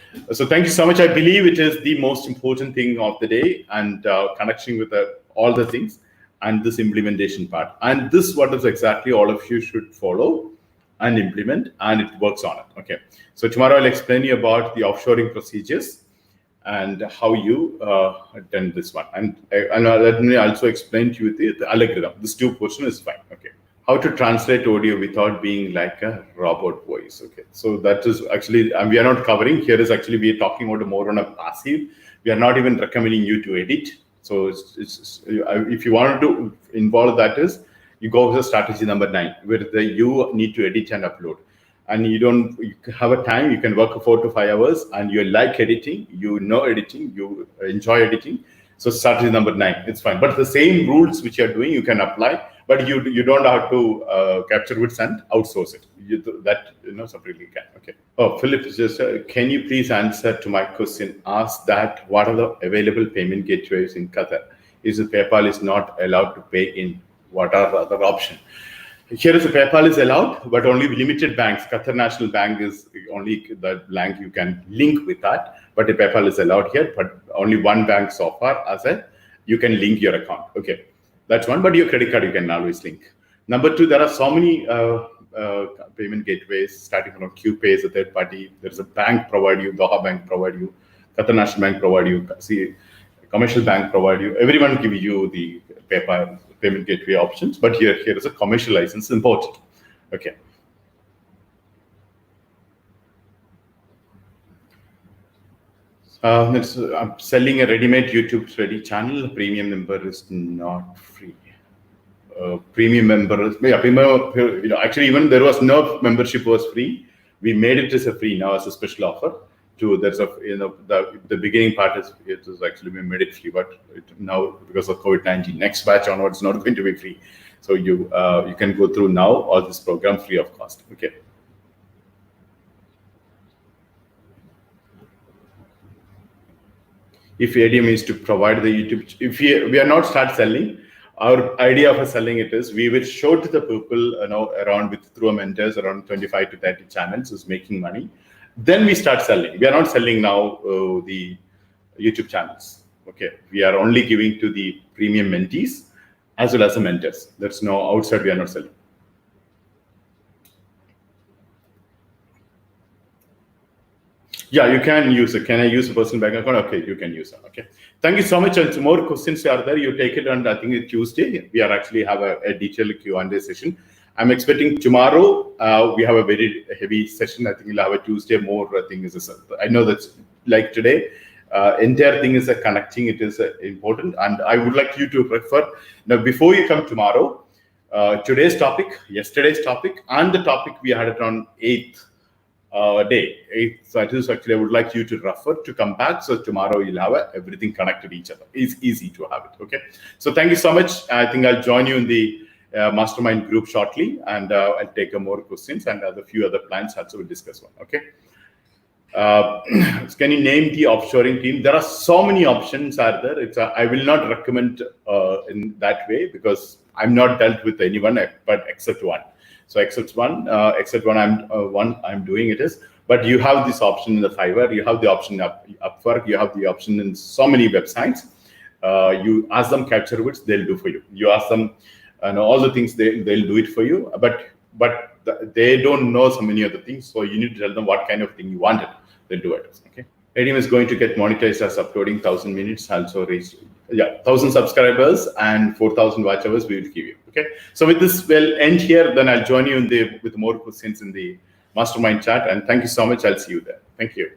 thank you so much. I believe it is the most important thing of the day, and connection with all the things and this implementation part. And this what is exactly all of you should follow and implement, and it works on it. Okay. So tomorrow I'll explain you about the offshoring procedures and how you done this one. And let me also explain to you the algorithm. This 2 portion is fine. Okay. How to translate audio without being like a robot voice. Okay, so that is actually, we are not covering here. Is actually we are talking about more on a passive. We are not even recommending you to edit. So if you want to involve that, is you go with the strategy number 9, where you need to edit and upload, and you have a time. You can work 4 to 5 hours, and you like editing. Editing. You enjoy editing. So strategy number 9, it's fine. But the same rules which you're doing, you can apply. But you don't have to capture bits and outsource it. Separately can. Okay. Oh, Philip just can you please answer to my question? Ask that what are the available payment gateways in Qatar? Is PayPal is not allowed to pay in? What are the other options? Here is PayPal is allowed, but only limited banks. Qatar National Bank is only the bank you can link with that. But the PayPal is allowed here, but only one bank so far you can link your account. Okay. That's one, but your credit card you can always link. Number 2, there are so many payment gateways, starting from QPay is a third party. There's a bank provide you, Doha Bank provide you, Qatar National Bank provide you, commercial bank provide you. Everyone give you the PayPal payment gateway options, but here is a commercial license important. Okay. I'm selling a ready-made YouTube ready channel. Premium member is not free. Premium member is, actually even there was no membership was free. We made it as a free now as a special offer. There's the beginning part is actually we made it free, but now because of COVID-19, next batch onwards not going to be free. So you can go through now all this program free of cost. Okay. If ADM is to provide the YouTube, if we are not start selling, our idea of selling it is we will show to the people around through our mentors around 25 to 30 channels is making money. Then we start selling. We are not selling now the YouTube channels. Okay, we are only giving to the premium mentees as well as the mentors. There's no outside. We are not selling. Yeah, you can use it. Can I use a personal bank account? Okay, you can use it. Okay. Thank you so much. And some more questions are there. You take it on, I think it's Tuesday. We are actually have a detailed Q&A session. I'm expecting tomorrow, we have a very heavy session. I think we'll have a Tuesday more. I know that's like today. Entire thing is connecting. It is important. And I would like you to refer. Now, before you come tomorrow, today's topic, yesterday's topic, and the topic we had it on 8th day. So it is actually, I would like you to refer to come back. So tomorrow you'll have everything connected to each other. It's easy to have it. Okay. So thank you so much. I think I'll join you in the mastermind group shortly, and I'll take more questions and a few other plans also we'll discuss one. Okay. Can you name the offshoring team? There are so many options are there. I will not recommend in that way because I'm not dealt with anyone but except one. So except one, I'm doing it is. But you have this option in the Fiverr. You have the option Upwork. You have the option in so many websites. You ask them capture which they'll do for you. You ask them, all the things they'll do it for you. But they don't know so many other things. So you need to tell them what kind of thing you wanted. They'll do it. Okay. Radium is going to get monetized as uploading 1,000 minutes. Also reached 1,000 subscribers and 4,000 watch hours we will give you. Okay. So with this, we'll end here. Then I'll join you with more questions in the mastermind chat. And thank you so much. I'll see you there. Thank you.